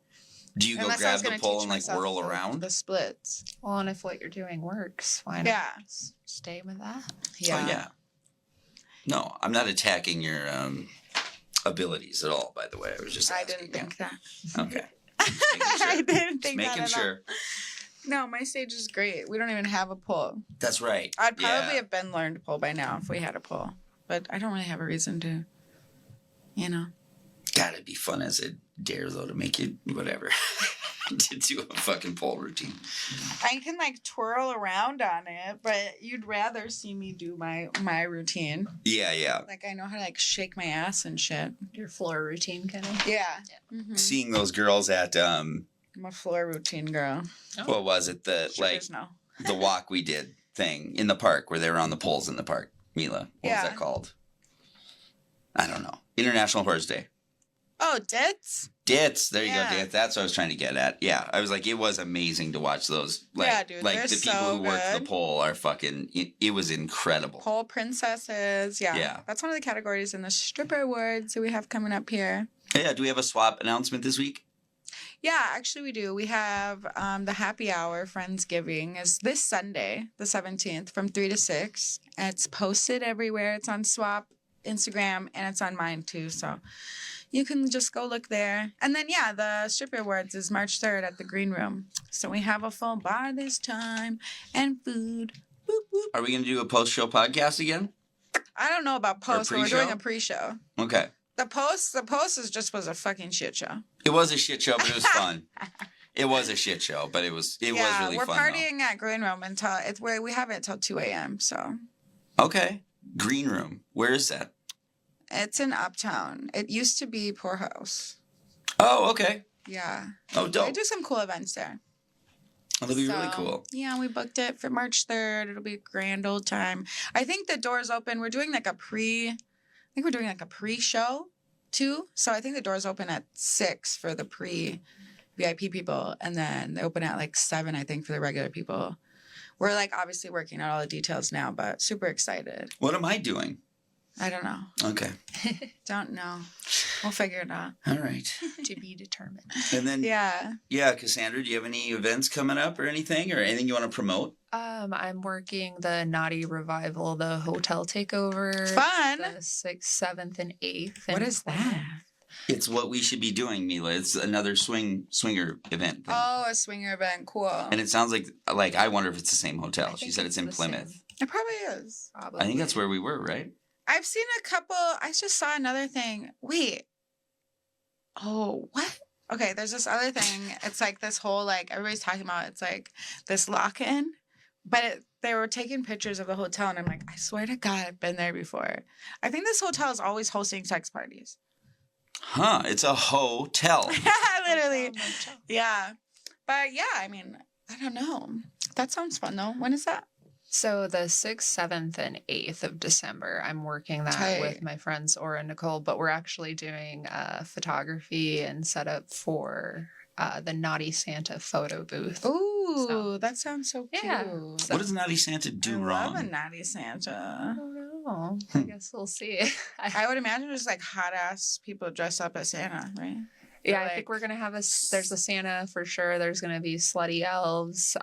[SPEAKER 1] Do you go
[SPEAKER 2] Unless I
[SPEAKER 1] grab
[SPEAKER 2] was
[SPEAKER 1] the
[SPEAKER 2] gonna
[SPEAKER 1] pole
[SPEAKER 2] teach
[SPEAKER 1] and, like,
[SPEAKER 2] myself
[SPEAKER 1] whirl around?
[SPEAKER 2] the splits.
[SPEAKER 3] Well, and if what you're doing works, why not
[SPEAKER 2] Yeah.
[SPEAKER 3] stay with that?
[SPEAKER 2] Yeah.
[SPEAKER 1] Oh, yeah. No, I'm not attacking your abilities at all, by the way. I was just
[SPEAKER 2] I
[SPEAKER 1] asking.
[SPEAKER 2] didn't think that.
[SPEAKER 1] Okay.
[SPEAKER 2] I didn't
[SPEAKER 1] Just
[SPEAKER 2] think
[SPEAKER 1] making
[SPEAKER 2] that at all.
[SPEAKER 1] sure.
[SPEAKER 2] No, my stage is great. We don't even have a pole.
[SPEAKER 1] That's right.
[SPEAKER 2] I'd probably
[SPEAKER 1] Yeah.
[SPEAKER 2] have been learned to pole by now if we had a pole. But I don't really have a reason to,
[SPEAKER 1] God, it'd be fun as a dare, though, to make you whatever. To do a fucking pole routine.
[SPEAKER 2] I can, like, twirl around on it, but you'd rather see me do my routine.
[SPEAKER 1] Yeah.
[SPEAKER 2] Like, I know how to, like, shake my ass and shit.
[SPEAKER 3] Your floor routine, kind of.
[SPEAKER 2] Yeah. Mhm.
[SPEAKER 1] Seeing those girls at,
[SPEAKER 2] I'm a floor routine girl.
[SPEAKER 1] what was it?
[SPEAKER 2] Strippers know.
[SPEAKER 1] The walk we did thing in the park where they were on the poles in the park. Mila, what was that called? I don't know. International Horse Day.
[SPEAKER 2] Oh, dits?
[SPEAKER 1] Dits. There you
[SPEAKER 2] Yeah.
[SPEAKER 1] go, Dits. That's what I was trying to get at. Yeah. I was like, it was amazing to watch those. Like,
[SPEAKER 2] Yeah, dude,
[SPEAKER 1] like
[SPEAKER 2] they're
[SPEAKER 1] the people
[SPEAKER 2] so
[SPEAKER 1] who work the
[SPEAKER 2] good.
[SPEAKER 1] pole are fucking, it was incredible.
[SPEAKER 2] Pole princesses. Yeah.
[SPEAKER 1] Yeah.
[SPEAKER 2] That's one of the categories in the stripper awards that we have coming up here.
[SPEAKER 1] Yeah. Do we have a swap announcement this week?
[SPEAKER 2] Yeah, actually we do. We have the happy hour Friendsgiving is this Sunday, the 17th, from 3 to 6. And it's posted everywhere. It's on Swap. Instagram, and it's on mine too. So you can just go look there. And then, yeah, the Stripper Awards is March 3rd at the Green Room. So we have a full bar this time and food. Boop, boop.
[SPEAKER 1] Are we going to do a post-show podcast again?
[SPEAKER 2] I don't know about post, but we're
[SPEAKER 1] pre-show?
[SPEAKER 2] doing a pre-show.
[SPEAKER 1] Okay.
[SPEAKER 2] The post was a fucking shit show.
[SPEAKER 1] It was a shit show, but it was fun. It was a shit show, but it was really fun.
[SPEAKER 2] We're partying at Green Room until we have it till 2 a.m. So.
[SPEAKER 1] Okay. Green Room. Where is that?
[SPEAKER 2] It's in Uptown. It used to be Poorhouse.
[SPEAKER 1] Oh, okay.
[SPEAKER 2] Yeah.
[SPEAKER 1] Oh, dope.
[SPEAKER 2] They do some cool events there.
[SPEAKER 1] Oh, that'll be really cool.
[SPEAKER 2] Yeah, we booked it for March 3rd. It'll be a grand old time. I think the doors open. We're doing like a pre-show too. So I think the doors open at 6 for the pre-VIP people. And then they open at like 7, I think, for the regular people. We're like obviously working out all the details now, but super excited.
[SPEAKER 1] What am I doing?
[SPEAKER 2] I don't know.
[SPEAKER 1] Okay.
[SPEAKER 2] Don't know. We'll figure it out.
[SPEAKER 1] All right.
[SPEAKER 3] To be determined.
[SPEAKER 1] And then,
[SPEAKER 2] Yeah.
[SPEAKER 1] Cassandra, do you have any events coming up or anything you want to promote?
[SPEAKER 3] I'm working the Naughty Revival, the hotel takeover.
[SPEAKER 2] Fun.
[SPEAKER 3] The 6th, 7th, and 8th.
[SPEAKER 2] What is that?
[SPEAKER 1] It's what we should be doing, Mila. It's another swinger event. Thing.
[SPEAKER 2] Oh, a swinger event. Cool.
[SPEAKER 1] And it sounds like I wonder if it's the same hotel.
[SPEAKER 3] I
[SPEAKER 1] She
[SPEAKER 3] think
[SPEAKER 1] said it's in
[SPEAKER 3] the
[SPEAKER 1] Plymouth.
[SPEAKER 3] same.
[SPEAKER 2] It probably is.
[SPEAKER 3] Probably.
[SPEAKER 1] I think that's where we were, right?
[SPEAKER 2] I've seen a couple. I just saw another thing. Wait. Oh, what? Okay, there's this other thing. It's like this whole, like, everybody's talking about it's like this lock-in. But they were taking pictures of the hotel, and I'm like, I swear to God, I've been there before. I think this hotel is always hosting sex parties.
[SPEAKER 1] Huh. It's a hotel.
[SPEAKER 2] Literally. Yeah. But, yeah, I mean, I don't know. That sounds fun, though. When is that?
[SPEAKER 3] So the 6th, 7th, and 8th of December, I'm working that
[SPEAKER 2] Tight.
[SPEAKER 3] with my friends Aura and Nicole, but we're actually doing photography and setup for the Naughty Santa photo booth.
[SPEAKER 2] Ooh,
[SPEAKER 3] So-
[SPEAKER 2] that sounds so cute.
[SPEAKER 3] Yeah.
[SPEAKER 1] What does Naughty Santa do
[SPEAKER 2] I
[SPEAKER 1] wrong?
[SPEAKER 2] love a naughty Santa.
[SPEAKER 3] I don't know. I guess we'll see.
[SPEAKER 2] I would imagine there's like hot ass people dressed up as Santa, right?
[SPEAKER 3] Yeah,
[SPEAKER 2] Or,
[SPEAKER 3] I think we're gonna have there's a Santa for sure. There's gonna be slutty elves.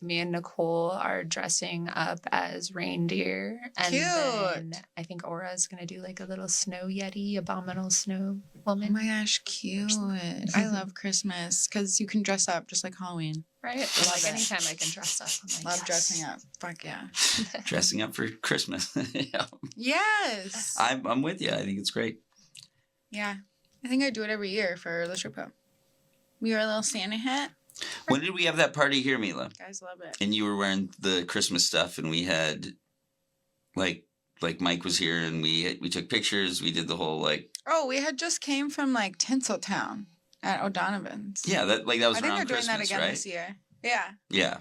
[SPEAKER 3] Me and Nicole are dressing up as reindeer. And then
[SPEAKER 2] Cute.
[SPEAKER 3] I think Aura's gonna do like a little snow yeti, abominable snow
[SPEAKER 2] Oh
[SPEAKER 3] woman.
[SPEAKER 2] my gosh, cute. I love Christmas because you can dress up just like Halloween.
[SPEAKER 3] Right?
[SPEAKER 2] Love
[SPEAKER 3] Like
[SPEAKER 2] it.
[SPEAKER 3] anytime I can dress up. I'm like,
[SPEAKER 2] Love
[SPEAKER 3] yes.
[SPEAKER 2] dressing up. Fuck yeah.
[SPEAKER 1] Dressing up for Christmas. Yeah.
[SPEAKER 2] Yes.
[SPEAKER 1] I'm with you. I think it's great.
[SPEAKER 2] Yeah. I think I do it every year for the strip club. We wear a little Santa hat.
[SPEAKER 1] When did we have that party here, Mila?
[SPEAKER 2] Guys love it.
[SPEAKER 1] And you were wearing the Christmas stuff, and we had like Mike was here, and we took pictures. We did the whole
[SPEAKER 2] Oh, we had just came from like Tinseltown at O'Donovan's.
[SPEAKER 1] that was
[SPEAKER 2] I think
[SPEAKER 1] around
[SPEAKER 2] they're doing
[SPEAKER 1] Christmas,
[SPEAKER 2] that again
[SPEAKER 1] right?
[SPEAKER 2] this year. Yeah.
[SPEAKER 1] Yeah,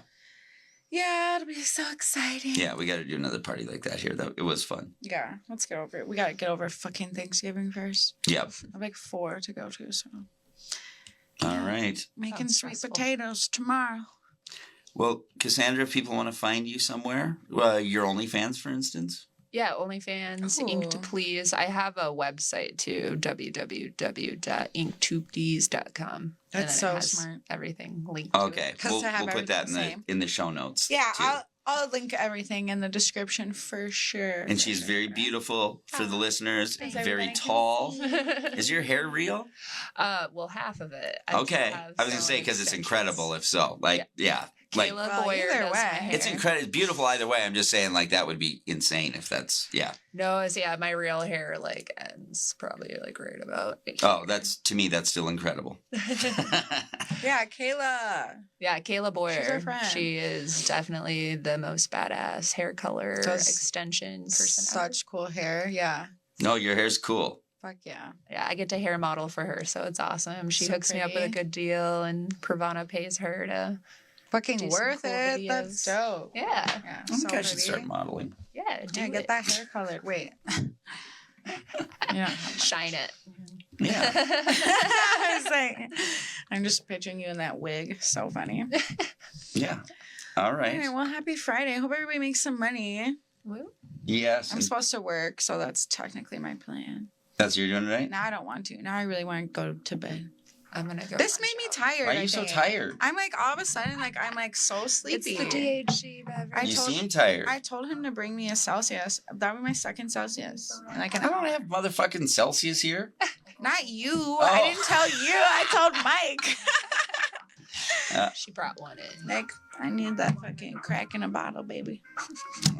[SPEAKER 2] Yeah, it'll be so exciting.
[SPEAKER 1] yeah. We got to do another party like that here. It was fun.
[SPEAKER 2] Yeah, let's get over it. We gotta get over fucking Thanksgiving first.
[SPEAKER 1] Yep.
[SPEAKER 2] I have like 4 to go to, so
[SPEAKER 1] All right.
[SPEAKER 2] making
[SPEAKER 3] Sounds
[SPEAKER 2] sweet
[SPEAKER 3] stressful.
[SPEAKER 2] potatoes tomorrow.
[SPEAKER 1] Well, Cassandra, if people want to find you somewhere, your OnlyFans, for instance.
[SPEAKER 3] Yeah, OnlyFans, Ink to
[SPEAKER 2] Ooh.
[SPEAKER 3] Please. I have a website too, www.inktoplease.com.
[SPEAKER 2] That's so smart.
[SPEAKER 3] Everything linked to
[SPEAKER 1] Okay,
[SPEAKER 3] it.
[SPEAKER 2] 'Cause
[SPEAKER 1] we'll
[SPEAKER 2] to have
[SPEAKER 1] put that
[SPEAKER 2] everything
[SPEAKER 1] in the show notes.
[SPEAKER 2] Yeah,
[SPEAKER 1] too.
[SPEAKER 2] I'll link everything in the description for sure.
[SPEAKER 1] And she's very beautiful for the listeners.
[SPEAKER 2] Thanks,
[SPEAKER 1] Very
[SPEAKER 2] everybody can
[SPEAKER 1] tall.
[SPEAKER 2] see.
[SPEAKER 1] Is your hair real?
[SPEAKER 3] Well, half of it. I still
[SPEAKER 1] Okay.
[SPEAKER 3] have
[SPEAKER 1] I was gonna
[SPEAKER 3] some
[SPEAKER 1] say because it's
[SPEAKER 3] extensions.
[SPEAKER 1] incredible. If so, yeah. Like
[SPEAKER 3] Kayla
[SPEAKER 2] Well,
[SPEAKER 3] Boyer
[SPEAKER 2] either
[SPEAKER 3] does my
[SPEAKER 2] way.
[SPEAKER 3] hair.
[SPEAKER 1] it's incredible, beautiful either way. I'm just saying, like that would be insane if that's
[SPEAKER 3] No, my real hair like ends probably like right about.
[SPEAKER 1] Oh, to me that's still incredible.
[SPEAKER 2] Yeah, Kayla.
[SPEAKER 3] Yeah, Kayla Boyer.
[SPEAKER 2] She's our friend.
[SPEAKER 3] She is definitely the most badass hair color
[SPEAKER 2] Does
[SPEAKER 3] extension person
[SPEAKER 2] Such cool hair. Yeah.
[SPEAKER 1] No, your hair's cool.
[SPEAKER 2] Fuck yeah.
[SPEAKER 3] ever. Yeah, I get to hair model for her, so it's awesome. She
[SPEAKER 2] So
[SPEAKER 3] hooks me up with a
[SPEAKER 2] pretty.
[SPEAKER 3] good deal, and Pravana pays her to.
[SPEAKER 2] Fucking
[SPEAKER 3] Do some
[SPEAKER 2] worth
[SPEAKER 3] cool
[SPEAKER 2] it. That's
[SPEAKER 3] videos.
[SPEAKER 2] dope.
[SPEAKER 3] Yeah,
[SPEAKER 2] Yeah.
[SPEAKER 1] I
[SPEAKER 2] So
[SPEAKER 1] think I should
[SPEAKER 2] pretty.
[SPEAKER 1] start modeling.
[SPEAKER 3] yeah, do
[SPEAKER 2] Yeah,
[SPEAKER 3] it.
[SPEAKER 2] get that hair colored. Wait. Yeah.
[SPEAKER 3] Shine it.
[SPEAKER 1] Yeah.
[SPEAKER 2] I was like, I'm just picturing you in that wig. So funny.
[SPEAKER 1] Yeah. All right.
[SPEAKER 2] Anyway, well, happy Friday. Hope everybody makes some money.
[SPEAKER 3] Woo.
[SPEAKER 1] Yes.
[SPEAKER 2] I'm supposed to work, so that's technically my plan.
[SPEAKER 1] That's what you're doing tonight?
[SPEAKER 2] Now I don't want to. Now I really want to go to bed.
[SPEAKER 3] I'm gonna go.
[SPEAKER 2] This
[SPEAKER 3] run
[SPEAKER 2] made me
[SPEAKER 3] shower.
[SPEAKER 2] tired.
[SPEAKER 1] Why are
[SPEAKER 2] I
[SPEAKER 1] you so
[SPEAKER 2] think.
[SPEAKER 1] tired?
[SPEAKER 2] I'm like all of a sudden like I'm like so
[SPEAKER 3] It's
[SPEAKER 2] sleepy.
[SPEAKER 3] the DHC beverage.
[SPEAKER 2] I
[SPEAKER 1] You
[SPEAKER 2] told-
[SPEAKER 1] seem tired.
[SPEAKER 2] I told him to bring me a Celsius. That was my second Celsius. And like
[SPEAKER 1] I don't have motherfucking Celsius here.
[SPEAKER 2] not you.
[SPEAKER 1] Oh.
[SPEAKER 2] I didn't tell you. I told Mike.
[SPEAKER 3] She brought one in.
[SPEAKER 2] Like I need that fucking crack in a bottle, baby.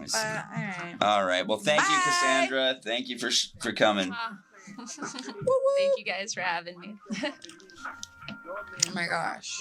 [SPEAKER 1] I see.
[SPEAKER 2] All right.
[SPEAKER 1] All right. Well, thank you,
[SPEAKER 2] Bye.
[SPEAKER 1] Cassandra. Thank you for coming.
[SPEAKER 3] Thank you guys for having me.
[SPEAKER 2] Oh my gosh.